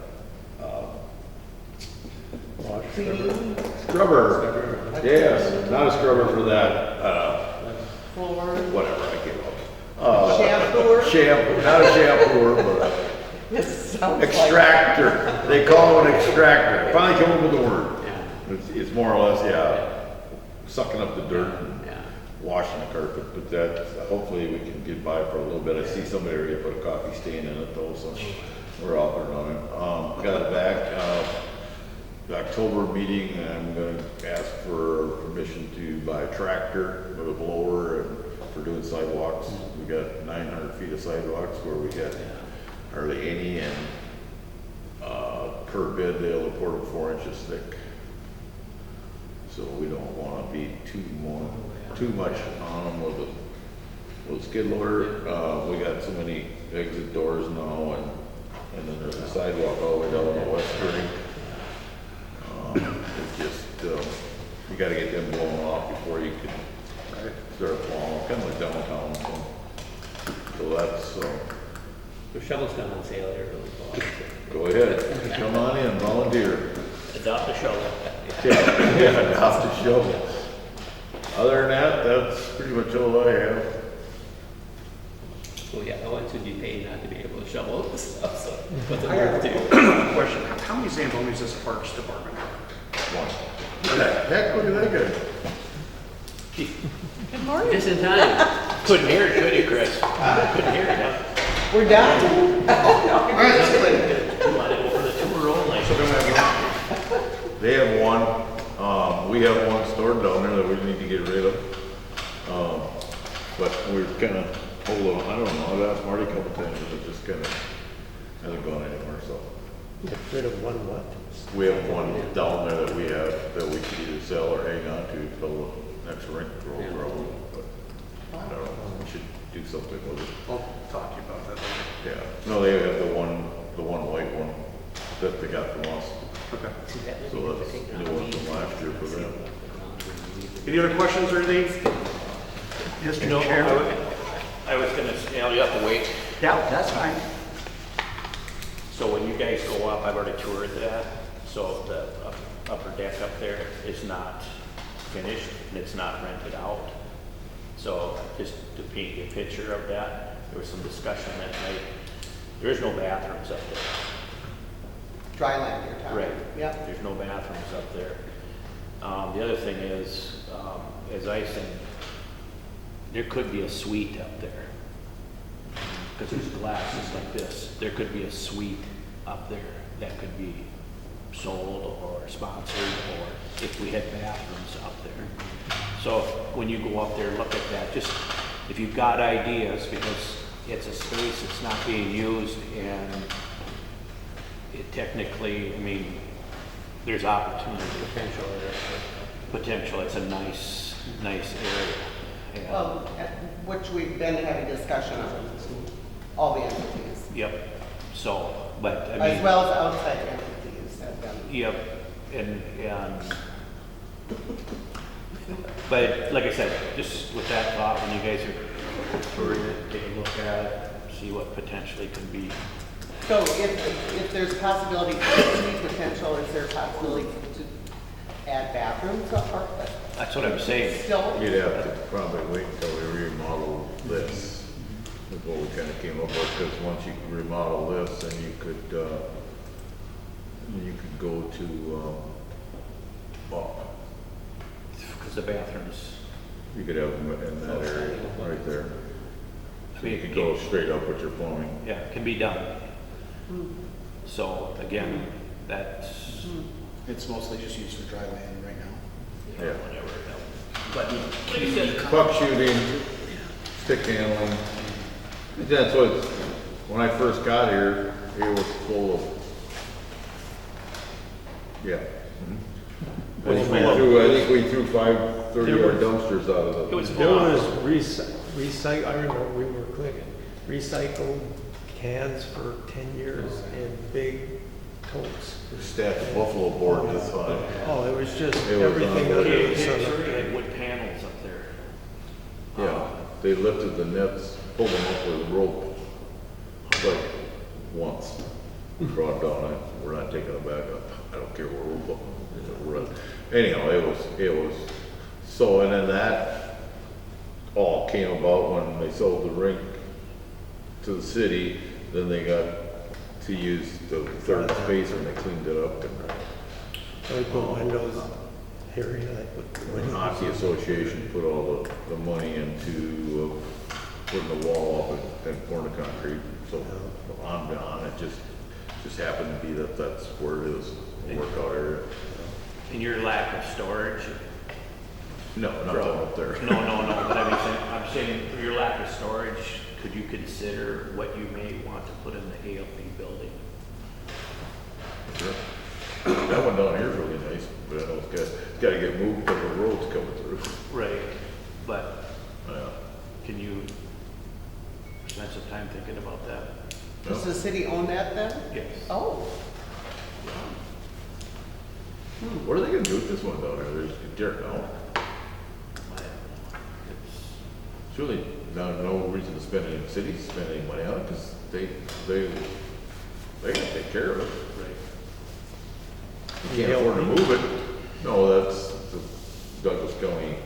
scrubber. Yes, not a scrubber for that, Floor, whatever, I give up. shampoo? Shampoo, not a shampooer, but It sounds a like. extractor. They call it an extractor. Finally come up with the word. It's more or less, sucking up the dirt and washing the carpet, but that, hopefully we can get by for a little bit. I see somebody already put a coffee stain in it though, so we're out there on it. Got it back, the October meeting, I'm gonna ask for permission to buy a tractor with a blower and for doing sidewalks. We got 900 feet of sidewalks where we got hardly any, and per bid they'll report them 4 inches thick. So we don't want to be too much on them with a skid loader. We got so many exit doors now, and then there's a sidewalk all the way down the west street. It's just, you gotta get them blown off before you can start plowing, kind of like downtown, so that's, The shovel's not on sale here really fall. go ahead, come on in, volunteer. Adopt a shovel. Yeah, adopt a shovel. Other than that, that's pretty much all I have. Well, yeah, how much would you pay not to be able to shovel the stuff, so, what's it I have worth to? a question. How many Zambonis does the Parks Department have? What the heck, look at that guy. Good morning. Just in time. Couldn't hear it, could you, Chris? Couldn't hear it. We're done. Come on, it over the tour only. So then we have They have one, We have one stored down there that we need to get rid of. But we're kinda, hold on, I don't know, I've asked Marty a couple times, and it just kinda hasn't gone anywhere, so. Get rid of one what? We have one down there that we have, that we could either sell or hang on to till the next rink rolls around, but I don't know, we should do something with it. I'll talk to you about that later. Yeah, no, they have the one white one that they got from us, Okay. so that's the new one from last year for them. Any other questions or anything? Mr. No, Chairman? I was gonna, you have to wait. Yeah, that's fine. So when you guys go up, I've already toured that, so the upper deck up there is not finished and it's not rented out. So just to paint you a picture of that, there was some discussion that night. There is no bathrooms up there. Dry land you're talking. Right. Yep. There's no bathrooms up there. The other thing is, as I said, there could be a suite up there. Because there's glasses like this. There could be a suite up there that could be sold or sponsored, or if we had bathrooms up there. So when you go up there, look at that. Just, if you've got ideas, because it's a space that's not being used, and it technically, I mean, there's opportunity. Potential, it's a nice area. And- Well, which we've been having discussion on, all the entities, Yep, so, but I mean. as well as outside entities have been. Yep, and, but like I said, just with that thought, when you guys are touring it, take a look at it, see what potentially could be. So if there's possibility for any potential, is there possibility to add bathrooms up or? That's what I'm saying. Still? You'd have to probably wait until we remodel this, is what we kinda came up with, because once you remodel this, then you could go to, Because the bathrooms, you could have them in that area, right there. I So mean, you could go straight up with your plumbing. yeah, can be done. So again, that's, It's mostly just used for dry land right now. Yeah. whatever. But like I said, Buck shooting, stick handling. That's what, when I first got here, it was full of, yeah. I think we threw 5 30-yard dumpsters out of It was the. There was recycle, I remember we were clicking, recycled cans for 10 years and big totes. Stacked buffalo board this fine. Oh, it was just It was everything under the sun up they there. had wood panels up there. Yeah, they lifted the nets, pulled them up with a rope, like, once. Brought down, we're not taking them back up, I don't care where we're putting them. Anyhow, it was, so, and then that all came about when they sold the rink to the city, then they got to use the third space when they cleaned it up. So we put windows here, you know, they put The windows. Hockey Association put all the money into putting the wall up and pouring the concrete, so on and on, it just happened to be that that's where it is, a workout area. And your lack of storage. No, nothing up there. No, but I'm saying for your lack of storage, could you consider what you may want to put in the ALP building? Sure. That one down here is really nice, but I know it's got to get moved because the road's coming through. Right, but Yeah. can you spend some time thinking about that? Does the city own that then? Yes. Oh, What are they gonna do with this one down there? There's dirt now. It's, Surely no reason to spend any cities spend any money on it because they gotta take care of it. right. You can't afford to move it. No, that's the Douglas County.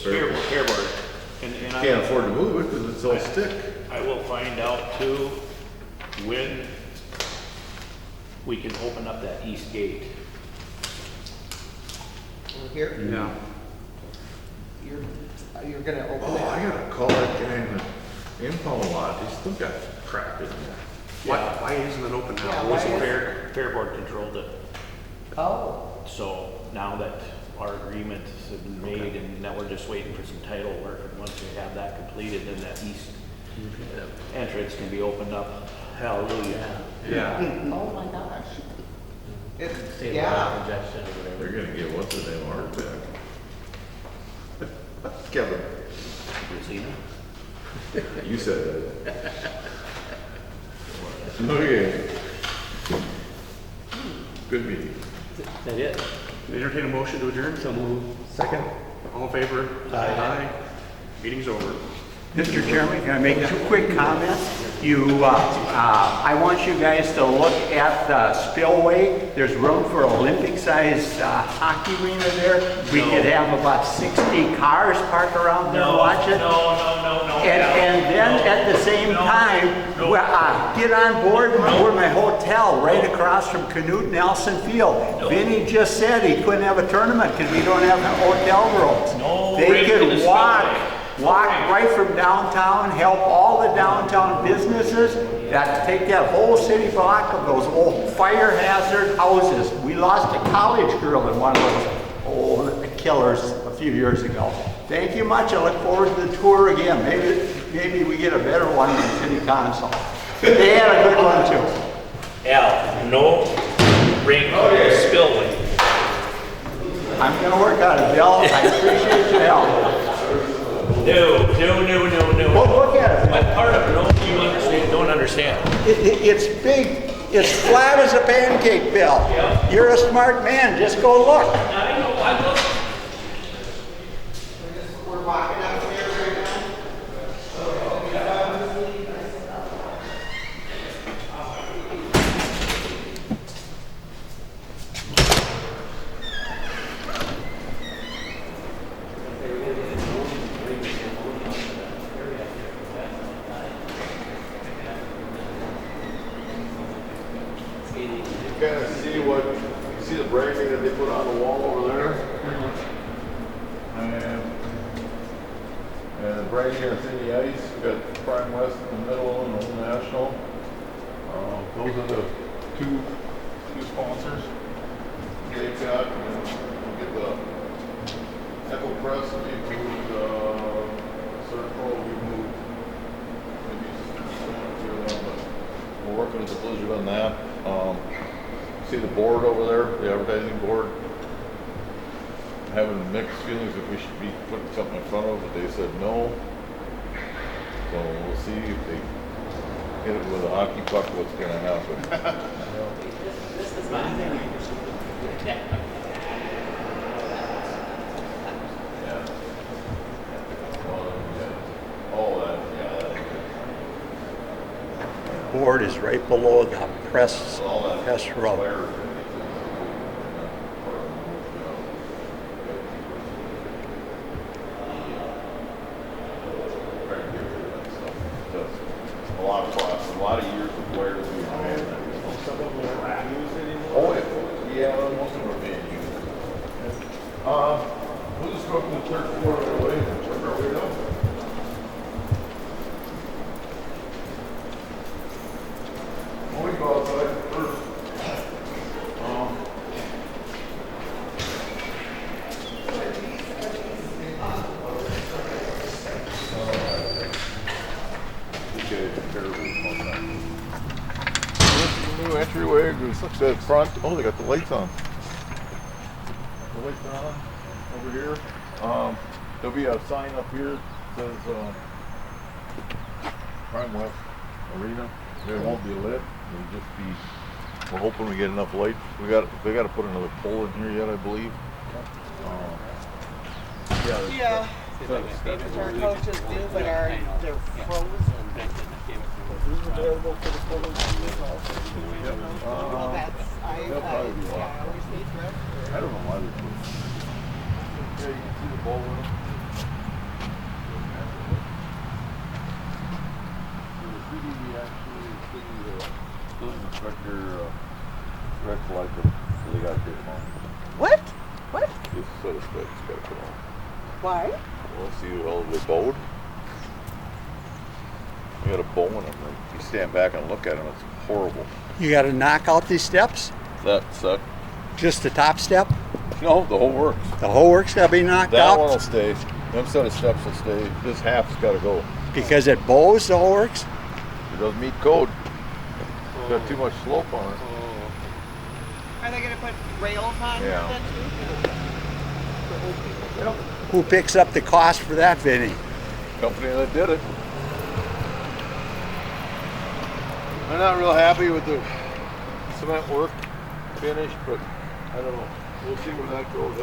Fair board. And Can't afford to move it because it's all stick. I will find out too when we can open up that east gate. over here? Yeah. You're gonna open Oh, I it? gotta call that guy in the impound lot. He's still got crap in there. Why isn't it open now? Yeah, What's why the is- fair? Fair board controlled it. Oh, So now that our agreements have been made and now we're just waiting for some title work, and once we have that completed, then that east entrance can be opened up. Hallelujah. Yeah. Oh my gosh. State Yeah. law congestion or whatever. They're gonna get, what's his name, a heart attack. Kevin, Rosina? you said that. Okay. Good meeting. Is that it? Entertain a motion to adjourn? So move. Second? All in favor? Aye. Meeting's over. Mr. Chairman, can I make 2 quick comments? I want you guys to look at the spillway. There's room for Olympic-sized hockey arena there. We could have about 60 cars parked around there and watch it. No. And then at the same time, get on board with my hotel right across from Canute Nelson Field. Vinny just said he couldn't have a tournament because we don't have hotel rooms. They right to the could walk spillway. right from downtown, help all the downtown businesses, take that whole city block of those old fire hazard houses. We lost a college girl in one of those old killers a few years ago. Thank you much. I look forward to the tour again. Maybe we get a better one than city council. They had a good one too. Al, no ring on the spillway. I'm gonna work on it, Bill. I appreciate your help. No. Well, look at it. What part of no do you don't understand? It's big. It's flat as a pancake, Bill. Yeah. You're a smart man. Just go look. I know, I look. We're walking upstairs right now. Kind of see what, you see the branding that they put on the wall over there? And the branding that's in the ice, we got Prime West in the middle and Old National. Those are the two sponsors they've got. And then we'll get the Echo Press, we moved Circle, we moved maybe but we're working with the Blizzard on that. See the board over there, the advertising board? Having mixed feelings if we should be putting something in front of it, but they said no. So we'll see if they hit it with a hockey puck, what's gonna happen. Yeah. Well, yeah. Oh, that, yeah, that. Board is right below the press row. A lot of class, a lot of years of players we've had. Some of them aren't used anymore. Oh, yeah, most of them are being used. We'll just go up to the third floor right away and check our way down. When we go outside first, new entryway, look at front. Oh, they got the lights on. The lights are on over here. There'll be a sign up here that says Prime West Arena. It won't be lit. It'll just be. We're hoping we get enough light. They got to put another pole in here yet, I believe. Yeah. Our coaches do, but they're frozen. Who's available for the photos? Well, that's, I always say dress. I don't know why they put it. Yeah, you can see the ball in it. The city actually, building inspector, red flag them, so they gotta get them on. What? What? This set of specs gotta come on. Why? Well, see all the bowed? You got a bow in them, right? You stand back and look at them, it's horrible. You got to knock out these steps? That suck. Just the top step? No, the whole works. The whole work's gotta be knocked That out? one will stay. Them set of steps will stay. This half's gotta go. Because it bows the whole works? It doesn't meet code. It's got too much slope on it. Are they gonna put rails on Yeah. that too? For old people? Who picks up the cost for that, Vinny? Company that did it. I'm not real happy with the cement work finish, but I don't know. We'll see where that goes.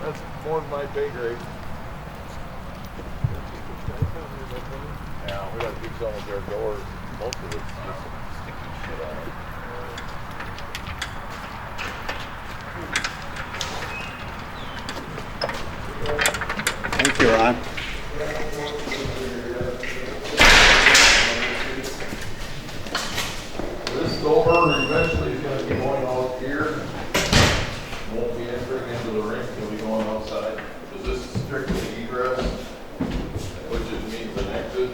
That's more than my pay grade. Yeah, we gotta do something with their doors. Most of it's just sticky shit on it. Thank you, Ron. This door eventually is gonna be going out here. Won't be entering into the rink, it'll be going outside. Because this is strictly egress, which just means an exit.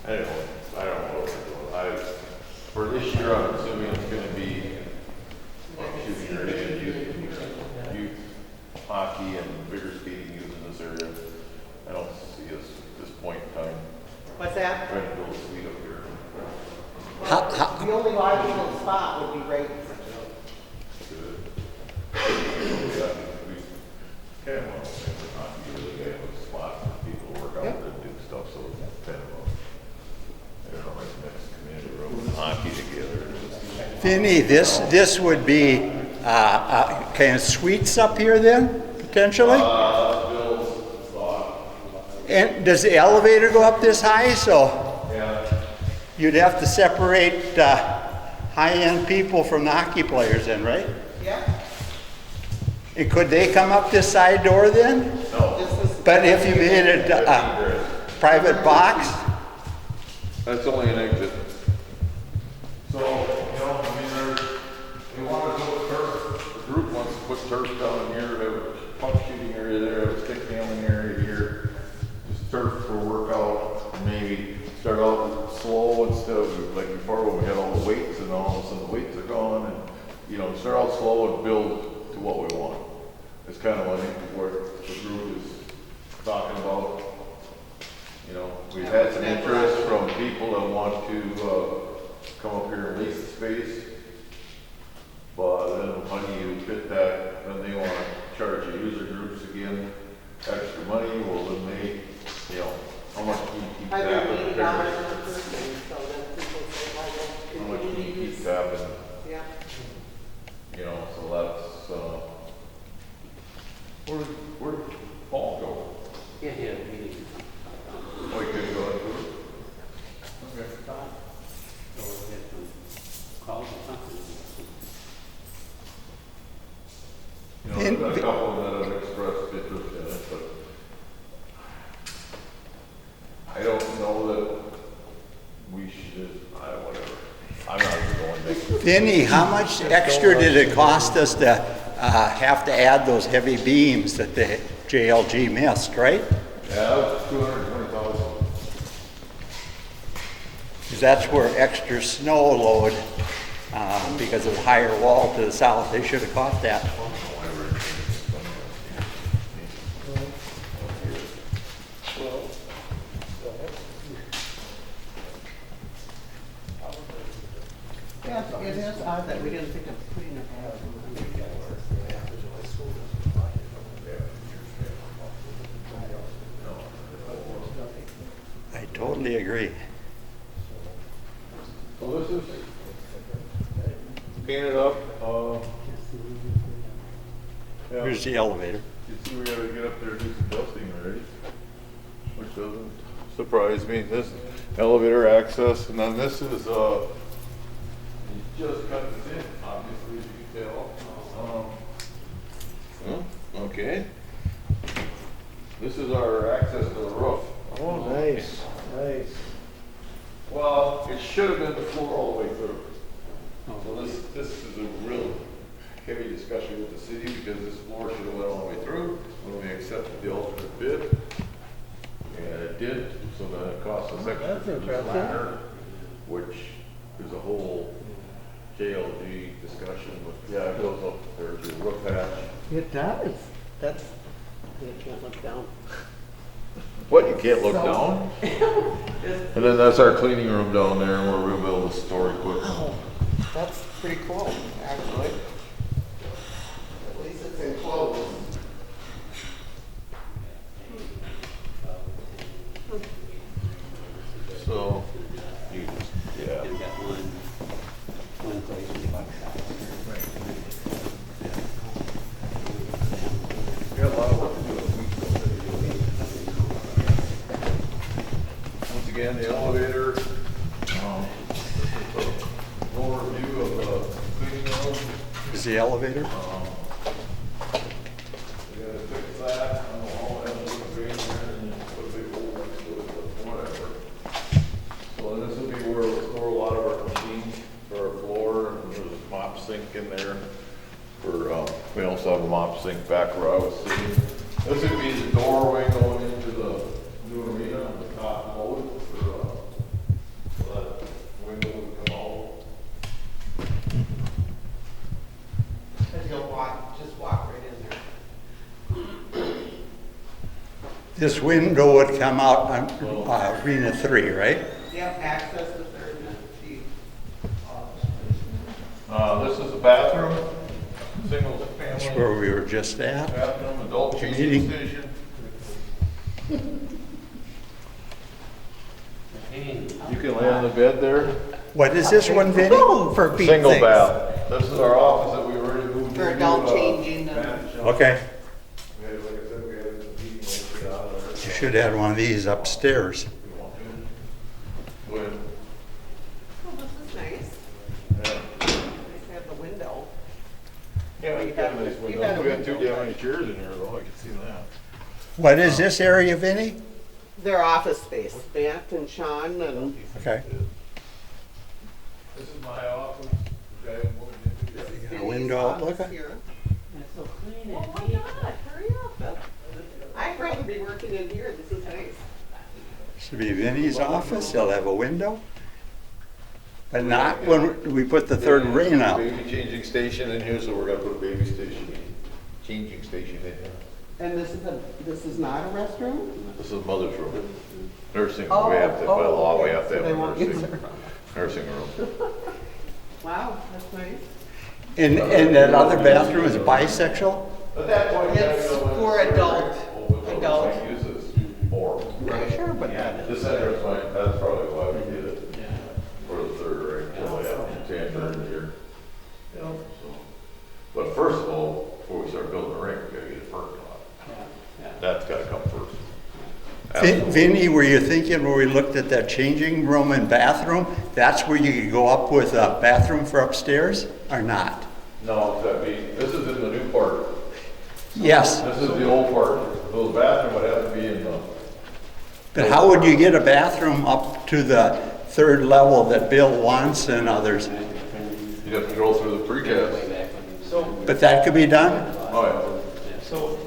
I don't know what we're doing. For this year, I'm assuming it's gonna be shooting range, youth hockey and figure skating using this area. I don't see us at this point in time What's that? trying to build a suite up here. The only logical spot would be right. Yeah, well, for hockey, really, they have a spot for people to work out and do stuff, so it's kind of I don't know, like next community room, hockey together. Vinny, this would be kind of suites up here then, potentially? Bill's thought, And does the elevator go up this high? So yeah. you'd have to separate high-end people from the hockey players then, right? Yeah. And could they come up this side door then? No, But if you made it a private box? that's only an exit. So, I mean, we want to put turf, the group wants to put turf down here, have a puck shooting area there, have a stick handling area here, just turf for workout, maybe start out slow instead of, like before when we had all the weights and all of a sudden the weights are gone, and, start out slow and build to what we want. It's kind of, I think, what the group is talking about. We've had some interest from people that want to come up here and lease the space. But then how do you fit that? Then they want to charge the user groups again extra money. Well, then they, how much can you keep tapping? $180 per person, so then people say, How well, much can you keep tapping? yeah. So that's, where did Paul go? Yeah, meeting. Oh, he couldn't go into it? Okay. So we'll get some calls or something. There's been a couple that have expressed interest in it, but I don't know that we should, whatever. I'm not even going next. Vinny, how much extra did it cost us to have to add those heavy beams that the JLG missed, right? Yeah, that was 220,000. Because that's where extra snow load, because of the higher wall to the south, they should have caught that. Yeah, it is odd that we didn't think of putting it out. I totally agree. So this is painted up, yeah. Here's the elevator. You see we gotta get up there and do some dusting already, which doesn't surprised me. This elevator access, and then this is, you just cut it in, obviously, as you can tell. Okay. This is our access to the roof. Oh, nice, nice. Well, it should have been the floor all the way through. So this is a real heavy discussion with the city because this floor should have went all the way through when we accepted the alternate bid. And it did, so then it cost us extra for this ladder, which is a whole JLG discussion, but yeah, it goes up, there's your roof hatch. It does. That's, you can't look down. What, you can't look down? And then that's our cleaning room down there where we'll be able to store equipment. Oh, that's pretty cool, actually. At least it's enclosed. So, you just, yeah. You've got one place in the backside. We got a lot of work to do this week. Once again, the elevator, this is a lower view of the cleaning room. Is the elevator? We gotta fix that, I don't know, all that little drain there, and then put a big hole next to it, but whatever. So this will be where we'll store a lot of our machines for our floor, and there's a mop sink in there. We also have a mop sink back where I was sitting. This would be the doorway going into the new arena on the top load for, so that window would come out. And you'll just walk right in there. This window would come out on Arena 3, right? Yep, access to third and chief. This is the bathroom, single That's family where we were just at. bathroom, adult changing Meeting. station. You can lay on the bed there. What is this one, Vinny? For Pete's Single sakes. bath. This is our office that we already moved. For into, adult changing and- managed shelter. Okay. We had, like I said, we had a meeting over out of there. You should have one of these upstairs. Go ahead. Oh, this is nice. Yeah. Nice to have the window. Yeah, You we got a have- nice you window. got a We got two window. damn many chairs in here though, I can see that. What is this area, Vinny? Their office space, Matt and Sean and, Okay. This is my office. Okay, I'm moving into here. Got a window outlook? here. It's so clean Oh and my neat. God, hurry up. I'd rather be working in here, this is nice. Should be Vinny's office. He'll have a window. But not when we put the third ring out. Baby changing station in here, so we're gonna put a baby station, changing station in here. And this is not a restroom? This is mother's room. Nursing, Oh, we have to, by law, we okay, have to so have they a won't use it. nursing room. Wow, that's nice. And that other bathroom is bisexual? At that point, you It's gotta go in for and adult- open those adult. uses more. Sure, but that This entrance, that's probably why we did it for the third ring, so they have tanner in here. So, but first of all, before we start building a rink, we gotta get a parking lot. That's gotta come first. Absolutely. Vinny, were you thinking where we looked at that changing room and bathroom, that's where you could go up with a bathroom for upstairs or not? No, this is in the new part. Yes, This is the old part. The bathroom would have to be in the, but how would you get a bathroom up to the third level that Bill wants and others? you'd have to go through the precast. But that could be done? Oh, So,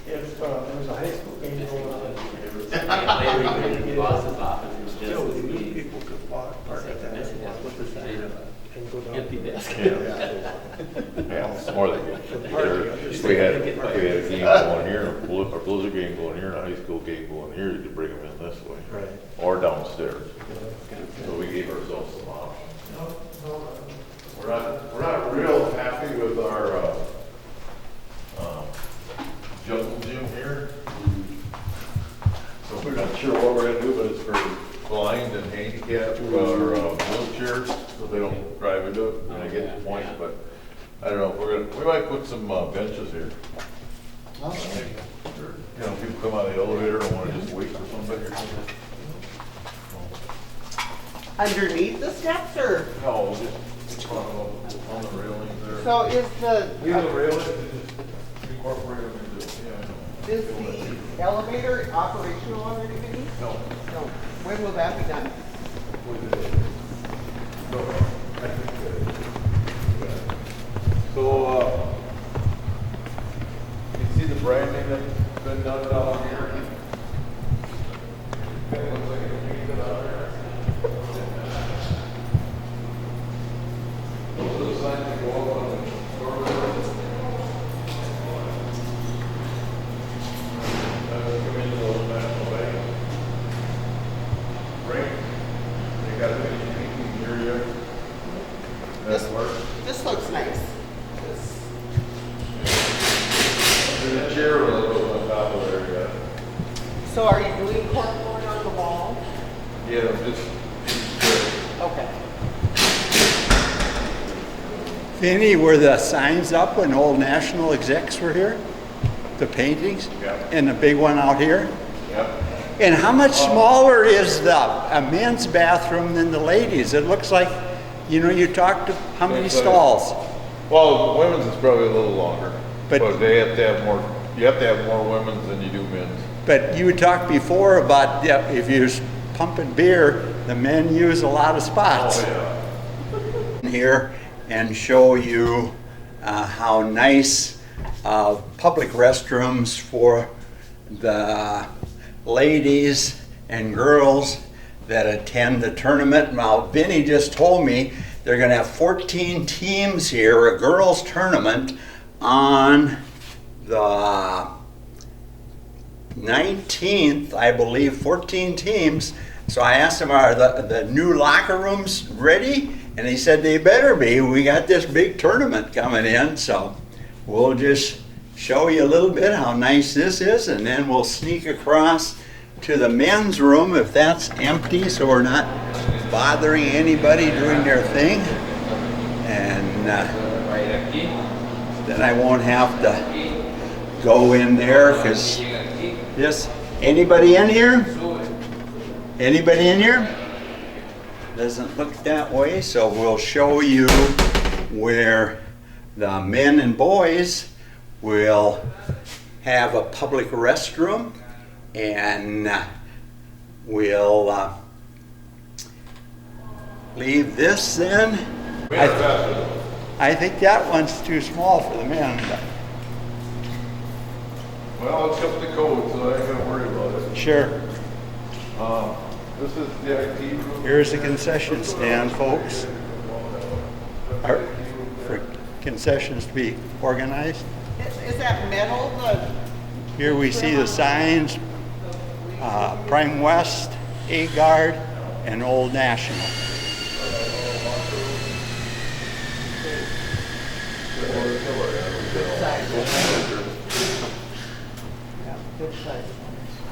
if there was a high school game going on, still, the new people could park at that and go down. Empty desk. yeah, it's more than good. We had a game going here, a Blizzard game going here, and a high school game going here, you could bring them in this way. Right. Or downstairs. So we gave ourselves some options. We're not real happy with our, jungle gym here. So we're not sure what we're gonna do, but it's for blind and handicapped, or wheelchairs, so they don't drive into it, and they get the points, but I don't know, we might put some benches here. You know, people come out of the elevator and wanna just wait for somebody or something. Underneath the steps or? No, just on the railing there. So is the, Leave the railing and just incorporate them into, yeah, I know. is the elevator operational already, Vinny? No. No. When will that be done? So, you see the branding that's been done down here? It looks like it's painted out there. Those are the signs that go up on the doorway. Come into the Old National Bank. Right? They got a painting area. That's work. This looks nice. There's a chair on top of there, yeah. So are you doing corkboard on the wall? Yeah, just. Okay. Vinny, were the signs up when Old National execs were here? The paintings? Yeah. And the big one out here? Yep. And how much smaller is the men's bathroom than the ladies? It looks like, you know, you talked to how many Looks like- stalls? Well, women's is probably a little longer, But- but they have to have more, you have to have more women's than you do men's. But you talked before about, yeah, if you're pumping beer, the men use a lot of spots. yeah. Here and show you how nice public restrooms for the ladies and girls that attend the tournament. Now, Vinny just told me they're going to have 14 teams here, a girls' tournament on the 19th, I believe, 14 teams. So I asked him, are the new locker rooms ready? And he said they better be. We got this big tournament coming in, so we'll just show you a little bit how nice this is, and then we'll sneak across to the men's room if that's empty, so we're not bothering anybody doing their thing. And then I won't have to go in there because yes. Anybody in here? Anybody in here? Doesn't look that way, so we'll show you where the men and boys will have a public restroom, and we'll leave this then. I think that one's too small for the men. Well, it's up to code, so I ain't gonna worry about it. Sure. This is the IT room. Here's the concession stand, folks. For concessions to be organized. Is that metal, Here we see the signs, Prime West, A-Guard, and Old National.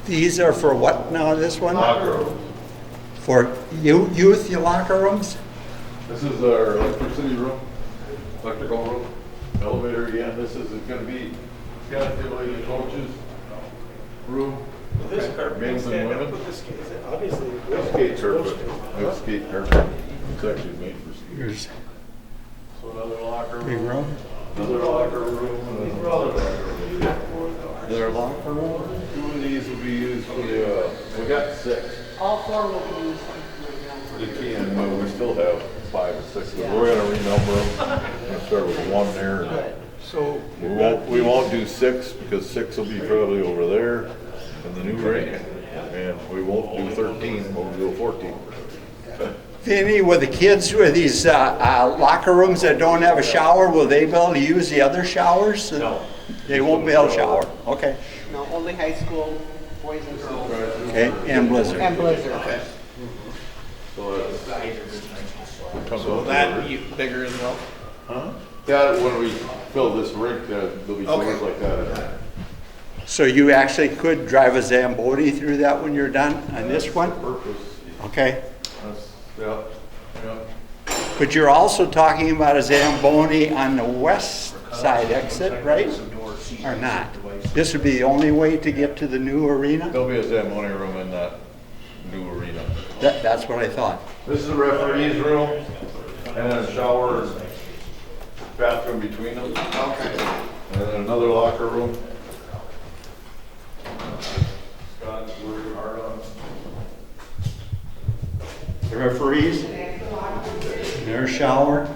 These are for what now, this one? Locker room. For youth locker rooms? This is our electricity room, electrical room, elevator again. This is gonna be, got the coaches room. This carpet, Men's and stand up women. with the skates, obviously. Skate carpet. It's skate carpet. It's actually made for skiers. Here's So another locker room. big room. Another locker room. And another locker room. Their locker room. Two of these will be used for the, we got 6. all four will be used right The key, and we still have 5 or 6. So we're gonna renumber them. We'll start with 1 there. now? Good. So We won't do 6 because 6 will be probably over there in the new rate. And we won't do 13, we'll do 14. Vinny, with the kids with these locker rooms that don't have a shower, will they be able to use the other showers? No. They won't be able to shower. Okay. No, only high school boys and girls. Okay. And Blizzard. And Blizzard. So That bigger as well? Huh? That, when we fill this rink, there'll be doors like that. So you actually could drive a Zamboni through that when you're done on this one? Purpose. Okay. Yeah. But you're also talking about a Zamboni on the west side exit, right? Or not? This would be the only way to get to the new arena? There'll be a ceremony room in that new arena. That's what I thought. This is the referee's room, and then a shower and bathroom between them. Okay. And then another locker room. Scott's working hard on. The referees, their shower.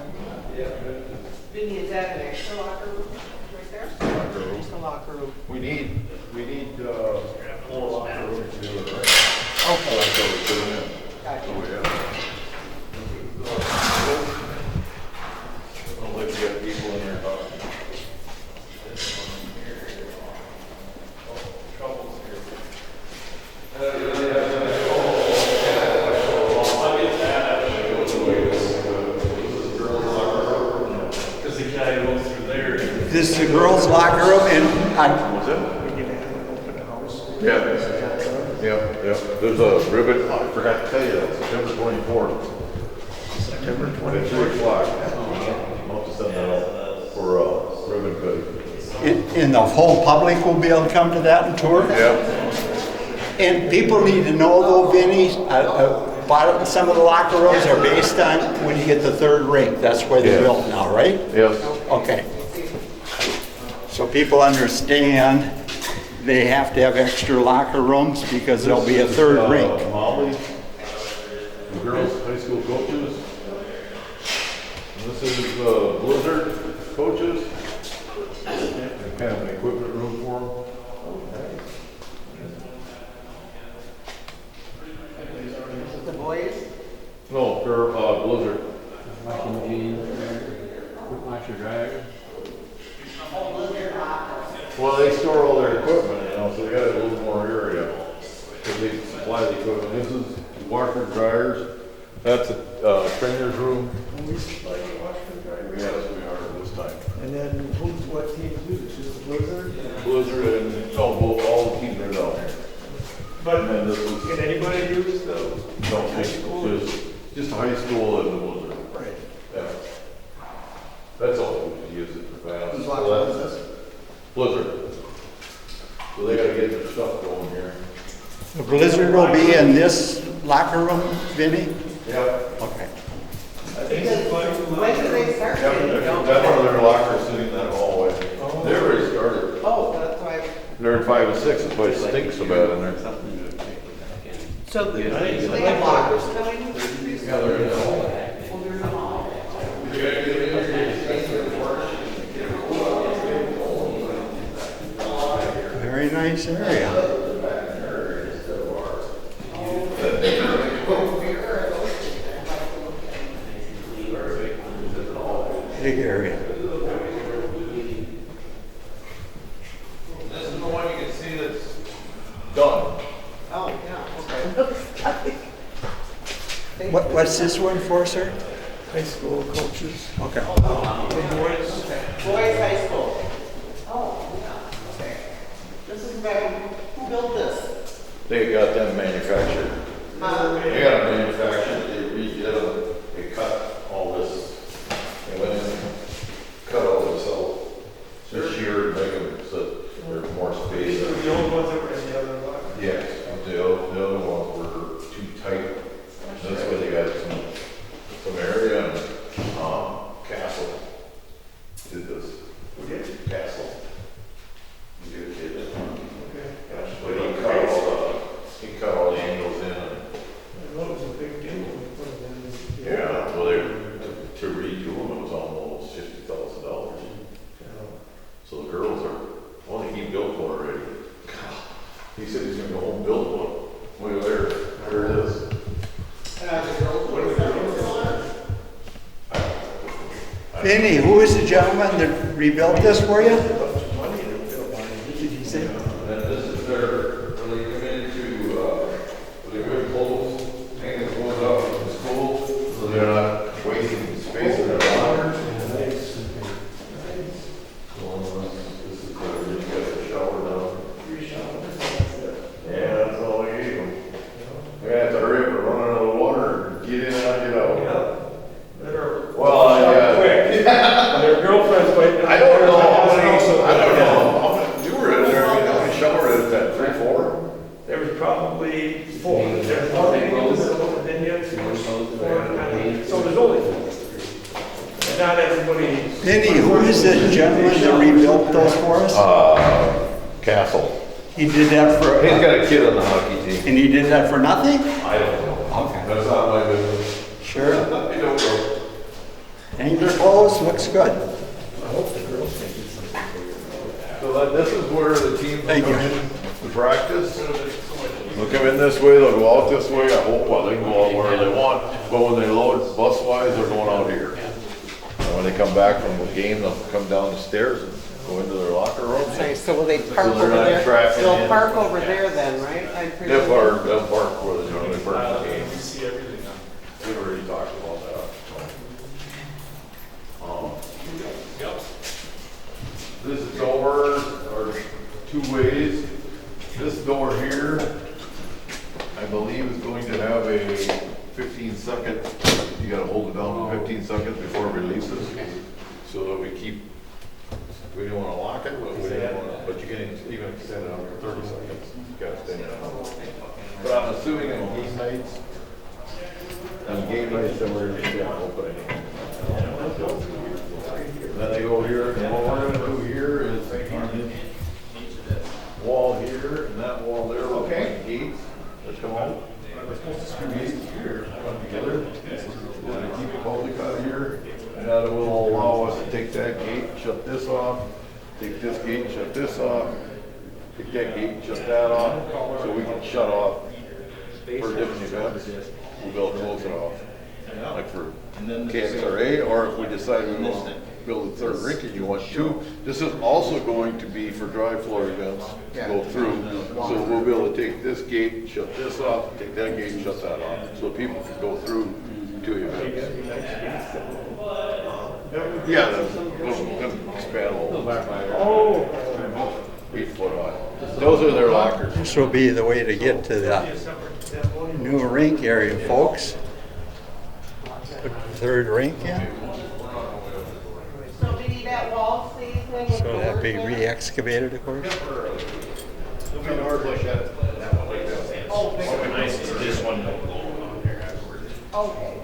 Vinny, is that an extra locker room right there? Locker room. Just a locker room. We need 4 locker rooms to do it, right? Okay. That's what we're doing in. Gotcha. Oh, yeah. Don't let you get people in there talking. This is the girls' locker room, and What's that? Yeah. Yep. There's a ribbon, I forgot to tell you, September 24th. September 24th. At 3 o'clock. I'll have to send that out for ribbon cutting. and the whole public will be able to come to that and tour? Yep. And people need to know though, Vinny, some of the locker rooms are based on when you get the 3rd rink. That's where they're Yeah. built now, right? Yes. Okay. So people understand they have to have extra locker rooms because there'll be a 3rd rink. Molly, the girls' high school coaches. And this is Blizzard coaches. And kind of an equipment room for them. The boys? No, they're Blizzard. Washing machine, washer dryer. Well, they store all their equipment, so they got a little more area. Because they supply the equipment. This is washer dryers. That's a trainer's room. Yes, we are this time. And then what teams do this? Just Blizzard? Blizzard and, all the teams are down there. But And then this is, can anybody use those? just high school and the Blizzard. Right. Yeah. That's all we use it for fast. Whose locker room is this? Blizzard. So they gotta get their stuff going here. The Blizzard will be in this locker room, Vinny? Yep. Okay. When did they start? That's one of their lockers sitting in that hallway. They already started. Oh, that's why. They're in 5 and 6, that's why it stinks so bad in there. So they have lockers coming? Yeah, they're in the hallway. Very nice area. Big area. This is the one you can see that's done. Oh, yeah, okay. What's this one for, sir? High school coaches. Okay. Boys High School. Oh, yeah, okay. This is back, who built this? They got them manufactured. They got them manufactured, they redid them, they cut all this. They went in and cut all this out. This year, make them so there's more space. The old ones that were in the other locker. Yes, the other ones were too tight. That's why they got some area and, Castle did this. We did? Castle. He did. Okay. But he cut all the angles in and, I know it was a big deal when we put it in. yeah, well, to redo them, it was almost $50,000. So the girls he built one already. He said he's gonna go home and build one. Look there it is. Vinny, who is the gentleman that rebuilt this for you? Did he say? And this is when they come into, when they put clothes, hanging clothes up in school, so they're not wasting space in their lockers. This is where you get the shower down. Yeah, that's all they gave them. They have to hurry up and run out of the water, get in and get out. Well, yeah. Their girlfriends waiting. I don't know. You were in Vinny, who is the gentleman that rebuilt those for us? Castle. He did that for, He's got a kid on the hockey team. and he did that for nothing? I don't know. Okay. That's not my business. Sure. I don't know. Hang your clothes, looks good. So this is where the team will Thank come you. in to practice. They'll come in this way, they'll go out this way, I hope, well, they can go out wherever they want, but when they load bus-wise, they're going out here. And when they come back from the game, they'll come down the stairs and go into their locker room. Nice, so will they park they're over not there? tracking They'll in. park over there then, right? I presume. They'll park where they normally park the game. You see everything. We've already talked about that. This door are two ways. This door here, I believe is going to have a 15-second, you gotta hold it down for 15 seconds before it releases. So that we keep, we don't wanna lock it, but we don't wanna, but you can even extend it out for 30 seconds. You gotta stay there. But I'm assuming on game nights, then we're gonna be opening. Then they go here, and what we're gonna do here is on this wall here, and that wall there, will be gates that come out. Two gates here, come together. We're gonna keep it public out here, and that will allow us to take that gate, shut this off, take this gate, shut this off, take that gate, shut that off, so we can shut off for different events. We'll be able to close it off, like for KXRA, or if we decide we want to build a third rink and you want two. This is also going to be for dry floor events to go through. So we'll be able to take this gate, shut this off, take that gate, and shut that off, so people can go through to events. Yeah, them expandable. Oh. 8 foot high. Those are their lockers. This will be the way to get to the new rink area, folks. Third rink, yeah. So do you need that wall stays then? with So that'd doors be there? re-excavated, of course. This one don't go on there afterwards. Okay.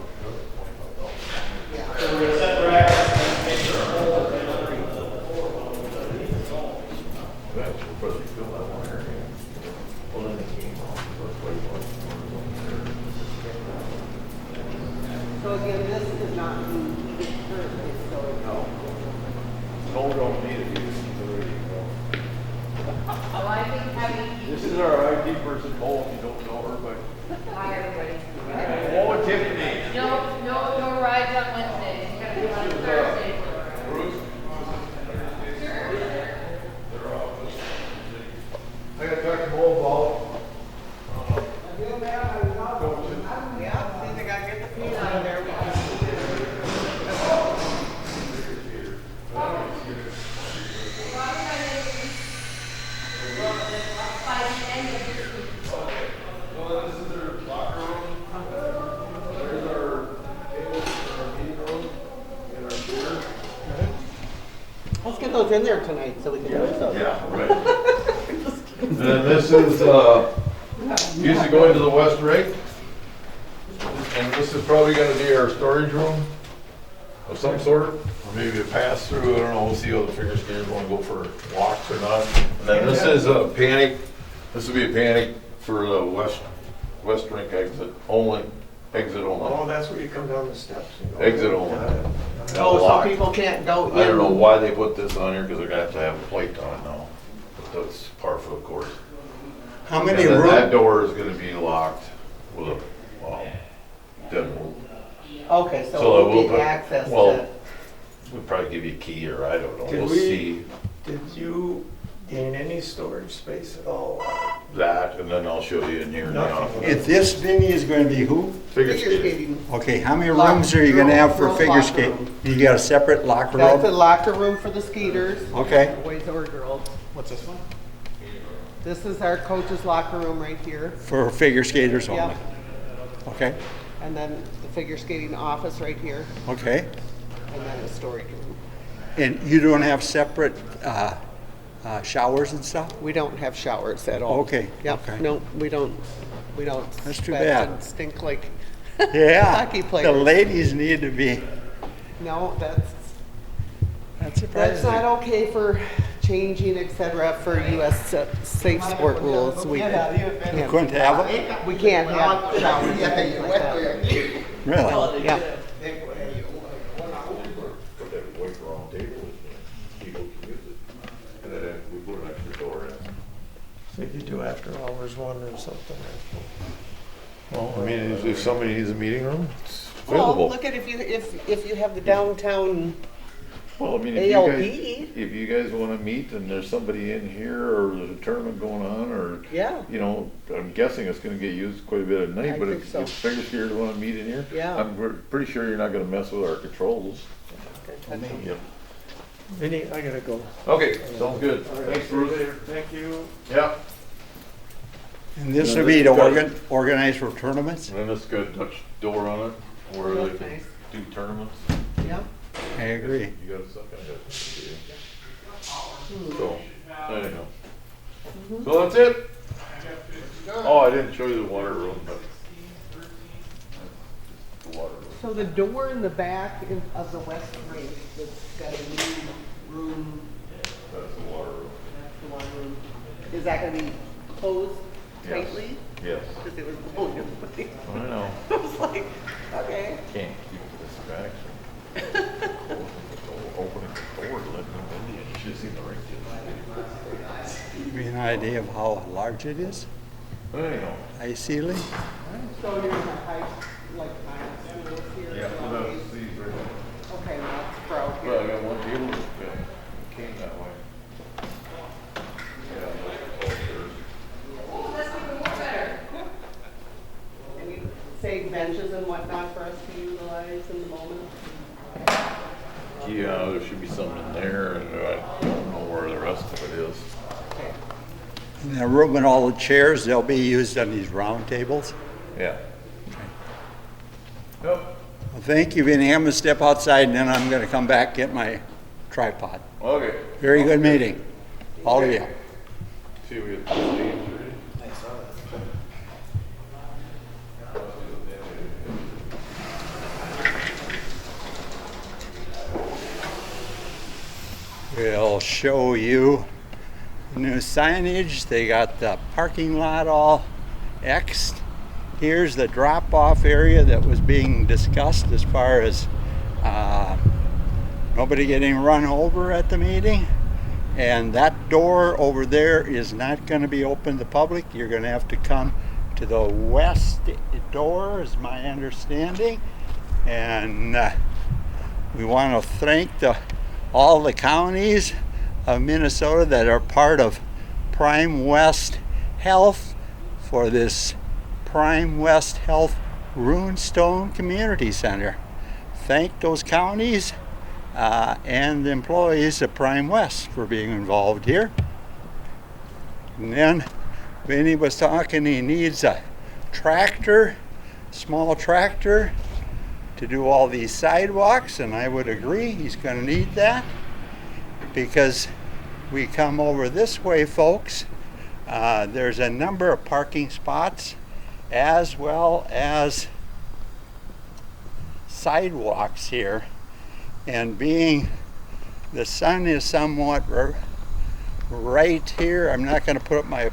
So again, this is not the current facility. No, don't need it. Oh, I think having. This is our IT person, Cole, if you don't know her, but. Hi, everybody. Oh, Tiffany. No rides on Wednesdays. You gotta be on Thursday. Bruce? I gotta talk to Cole about. Yeah, see, they gotta get the feet out of there. By the end of this week. Well, this is their locker room. There's our tables, our meeting room, and our chair. Let's get those in there tonight so we can use them. Yeah, right. And then this is, used to go into the west rink. And this is probably gonna be our storage room of some sort, or maybe a pass through, I don't know, we'll see how the figure skaters wanna go for walks or not. And then this is a panic, this would be a panic for the west rink exit only, Oh, that's where you come down the steps. and go. exit only. Oh, so Locked. people can't go in. I don't know why they put this on here, because they're gonna have to have a plate on it now. But that's par for the course. How And many then that rooms? door is gonna be locked with a, deadbolt. Okay, so So we'll we'll get put- access well, to. We'll probably give you a key, or I don't know, Did we'll we- see Did you gain any storage space at all? that, and then I'll show you in here in the Nothing. office. If this Vinny is going to be who? Figure Figure skating. skating. Okay, how many rooms are you gonna have for Girls' figure locker skate? room. You got a separate locker That's a room? locker room for the skaters, Okay, boys or girls. What's this one? This is our coach's locker room right here. for figure skaters only? Yeah. Okay, And then the figure skating office right here, okay. and then a storage room. And you don't have separate showers and stuff? We don't have showers at all. Okay, Yep, okay. no, we don't. That's too sweat bad. and stink like Yeah, hockey the players. ladies need to be, No, that's, That's not okay for changing, et cetera, for US safe sport rules. We couldn't have it? We can't have showers and things like that. Really? Yeah. Put that white round table, people can use it. And then we put an extra door in. So you do after hours one or something. Well, I mean, if somebody needs a meeting room, it's Well, available. look at if you have the downtown Well, I mean, ALP. if you guys wanna meet and there's somebody in here or there's a tournament going on or, Yeah. you know, I'm guessing it's gonna get used quite a bit at night, I but think if so. fingers here to wanna meet in here. Yeah. Pretty sure you're not gonna mess with our controls. Yep. Vinny, I gotta go. Okay, sounds good. Thanks, Bruce. Thank you. Yeah. And this would be to organize for tournaments? And then this got Dutch door on it where they can Nice. do tournaments. Yeah. I agree. You got a second? So, anyhow. So that's it? Oh, I didn't show you the water room, but. The water room. So the door in the back of the west wing that's got a new room, That's the water room. that's the one room, is that gonna be closed tightly? Yes. Because it was blowing everybody. I know. I was like, okay. Can't keep the distraction. Opening the door, letting them in. You should have seen the ring. Give me an idea of how large it is? Anyhow. High ceiling? So you're gonna have high stools here? Yeah, and well, all that's these? these right now. Okay, well, that's for out Well, I here. got one table that came that way. Yeah, that's all theirs. And you save benches and whatnot for us to utilize in the moment? Yeah, there should be something in there, and I don't know where the rest of it is. Okay. In the room and all the chairs, they'll be used on these round tables? Yeah. Yep. Well, thank you, Vinny. I'm gonna step outside and then I'm gonna come back, get my tripod. Okay. Very good meeting, all of you. See, we have the stage ready. We'll show you the new signage. They got the parking lot all X'd. Here's the drop-off area that was being discussed as far as nobody getting run over at the meeting. And that door over there is not going to be open to the public. You're going to have to come to the west door, is my understanding. And we want to thank all the counties of Minnesota that are part of Prime West Health for this Prime West Health Runestone Community Center. Thank those counties and the employees of Prime West for being involved here. And then Vinny was talking, he needs a tractor, small tractor, to do all these sidewalks, and I would agree he's going to need that because we come over this way, folks. There's a number of parking spots as well as sidewalks here, and being the sun is somewhat right here, I'm not going to put up my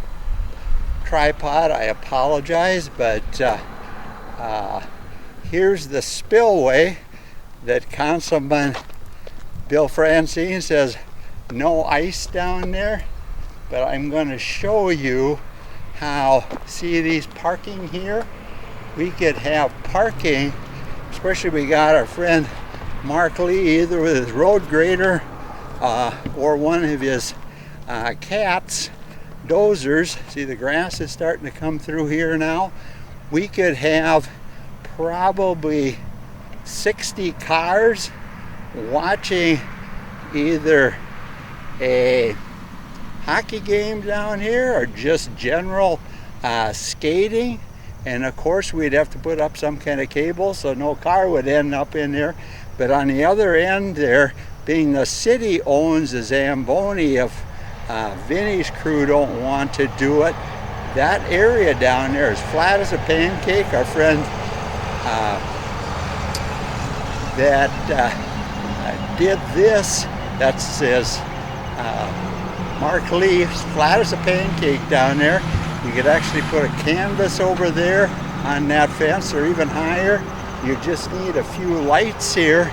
tripod, I apologize, but here's the spillway that Councilman Bill Francine says no ice down there, but I'm going to show you how, see these parking here? We could have parking, especially we got our friend Mark Lee either with his road grader or one of his cats, dozers. See the grass is starting to come through here now. We could have probably 60 cars watching either a hockey game down here or just general skating, and of course we'd have to put up some kind of cable so no car would end up in there. But on the other end there, being the city owns the Zamboni, if Vinny's crew don't want to do it, that area down there is flat as a pancake. Our friend that did this That says Mark Lee, flat as a pancake down there. You could actually put a canvas over there on that fence or even higher. You just need a few lights here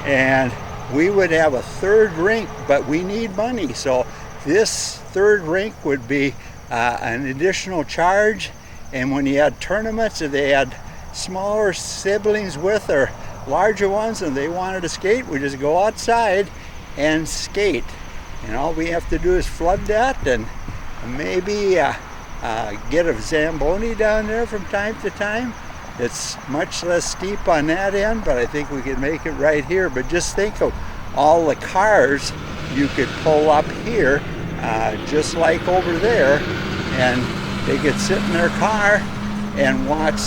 and we would have a third rink, but we need money. So this third rink would be an additional charge. And when you had tournaments, if they had smaller siblings with or larger ones and they wanted to skate, we just go outside and skate. And all we have to do is flood that and maybe get a Zamboni down there from time to time. It's much less steep on that end, but I think we can make it right here. But just think of all the cars you could pull up here, just like over there, and they could sit in their car and watch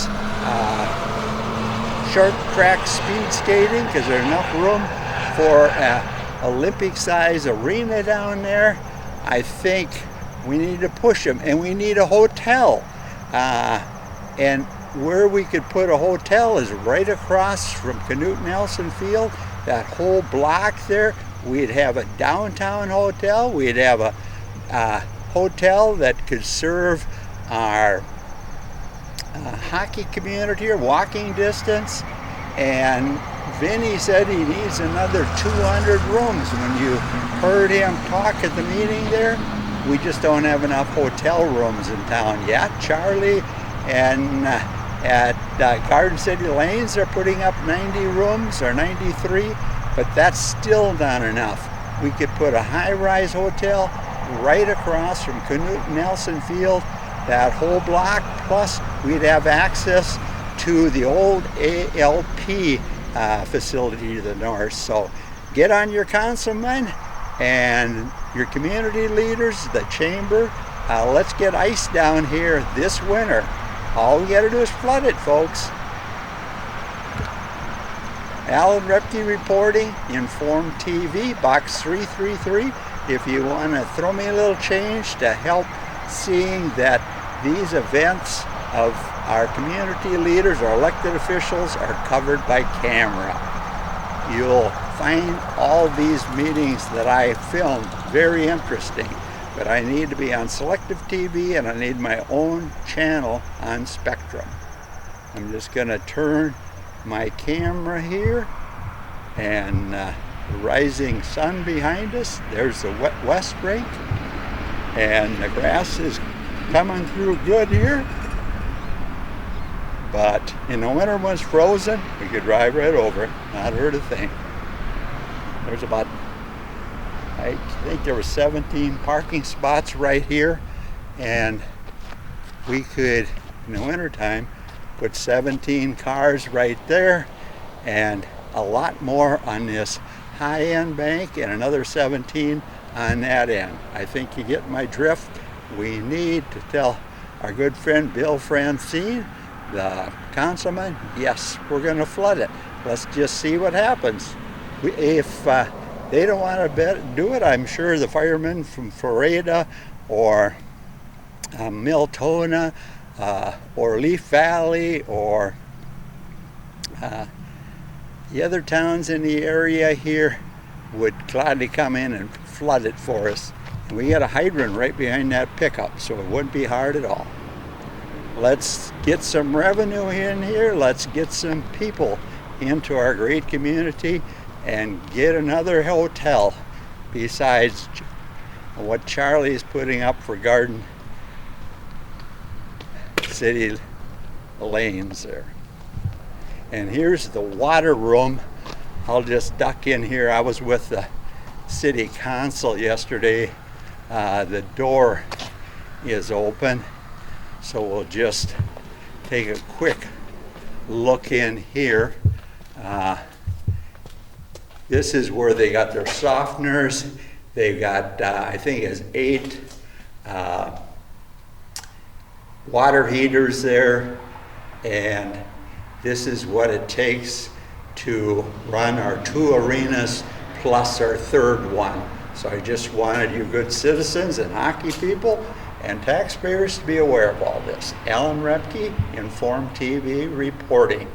short track speed skating because there's enough room for Olympic size arena down there. I think we need to push them, and we need a hotel. And where we could put a hotel is right across from Canute Nelson Field. That whole block there, we'd have a downtown hotel. We'd have a hotel that could serve our hockey community or walking distance. And Vinny said he needs another 200 rooms. When you heard him talk at the meeting there, we just don't have enough hotel rooms in town yet. Charlie and at Garden City Lanes are putting up 90 rooms or 93, but that's still not enough. We could put a high-rise hotel right across from Canute Nelson Field, that whole block, plus we'd have access to the old ALP facility to the north. So get on your councilmen and your community leaders, the chamber. Let's get ice down here this winter. All we got to do is flood it, folks. Alan Roebke reporting, Inform TV, box 333. If you want to throw me a little change to help seeing that these events of our community leaders or elected officials are covered by camera. You'll find all these meetings that I filmed very interesting, but I need to be on selective TV and I need my own channel on Spectrum. I'm just going to turn my camera here, and the rising sun behind us. There's the West Rink, and the grass is coming through good here. But in the winter when it's frozen, we could drive right over it, not hurt a thing. There's about, I think there were 17 parking spots right here, and we could, in the wintertime, put 17 cars right there and a lot more on this high-end bank and another 17 on that end. I think you get my drift. We need to tell our good friend Bill Francine, the councilman, yes, we're going to flood it. Let's just see what happens. If they don't want to do it, I'm sure the firemen from Ferreda or Miltona or Leaf Valley or the other towns in the area here would gladly come in and flood it for us. And we got a hydrant right behind that pickup, so it wouldn't be hard at all. Let's get some revenue in here. Let's get some people into our great community and get another hotel besides what Charlie is putting up for Garden City Lanes there. And here's the water room. I'll just duck in here. I was with the city council yesterday. The door is open, so we'll just take a quick look in here. This is where they got their softeners. They've got, I think it's 8 water heaters there, and this is what it takes to run our 2 arenas plus our 3rd one. So I just wanted you good citizens and hockey people and taxpayers to be aware of all this. Alan Roebke, Inform TV reporting.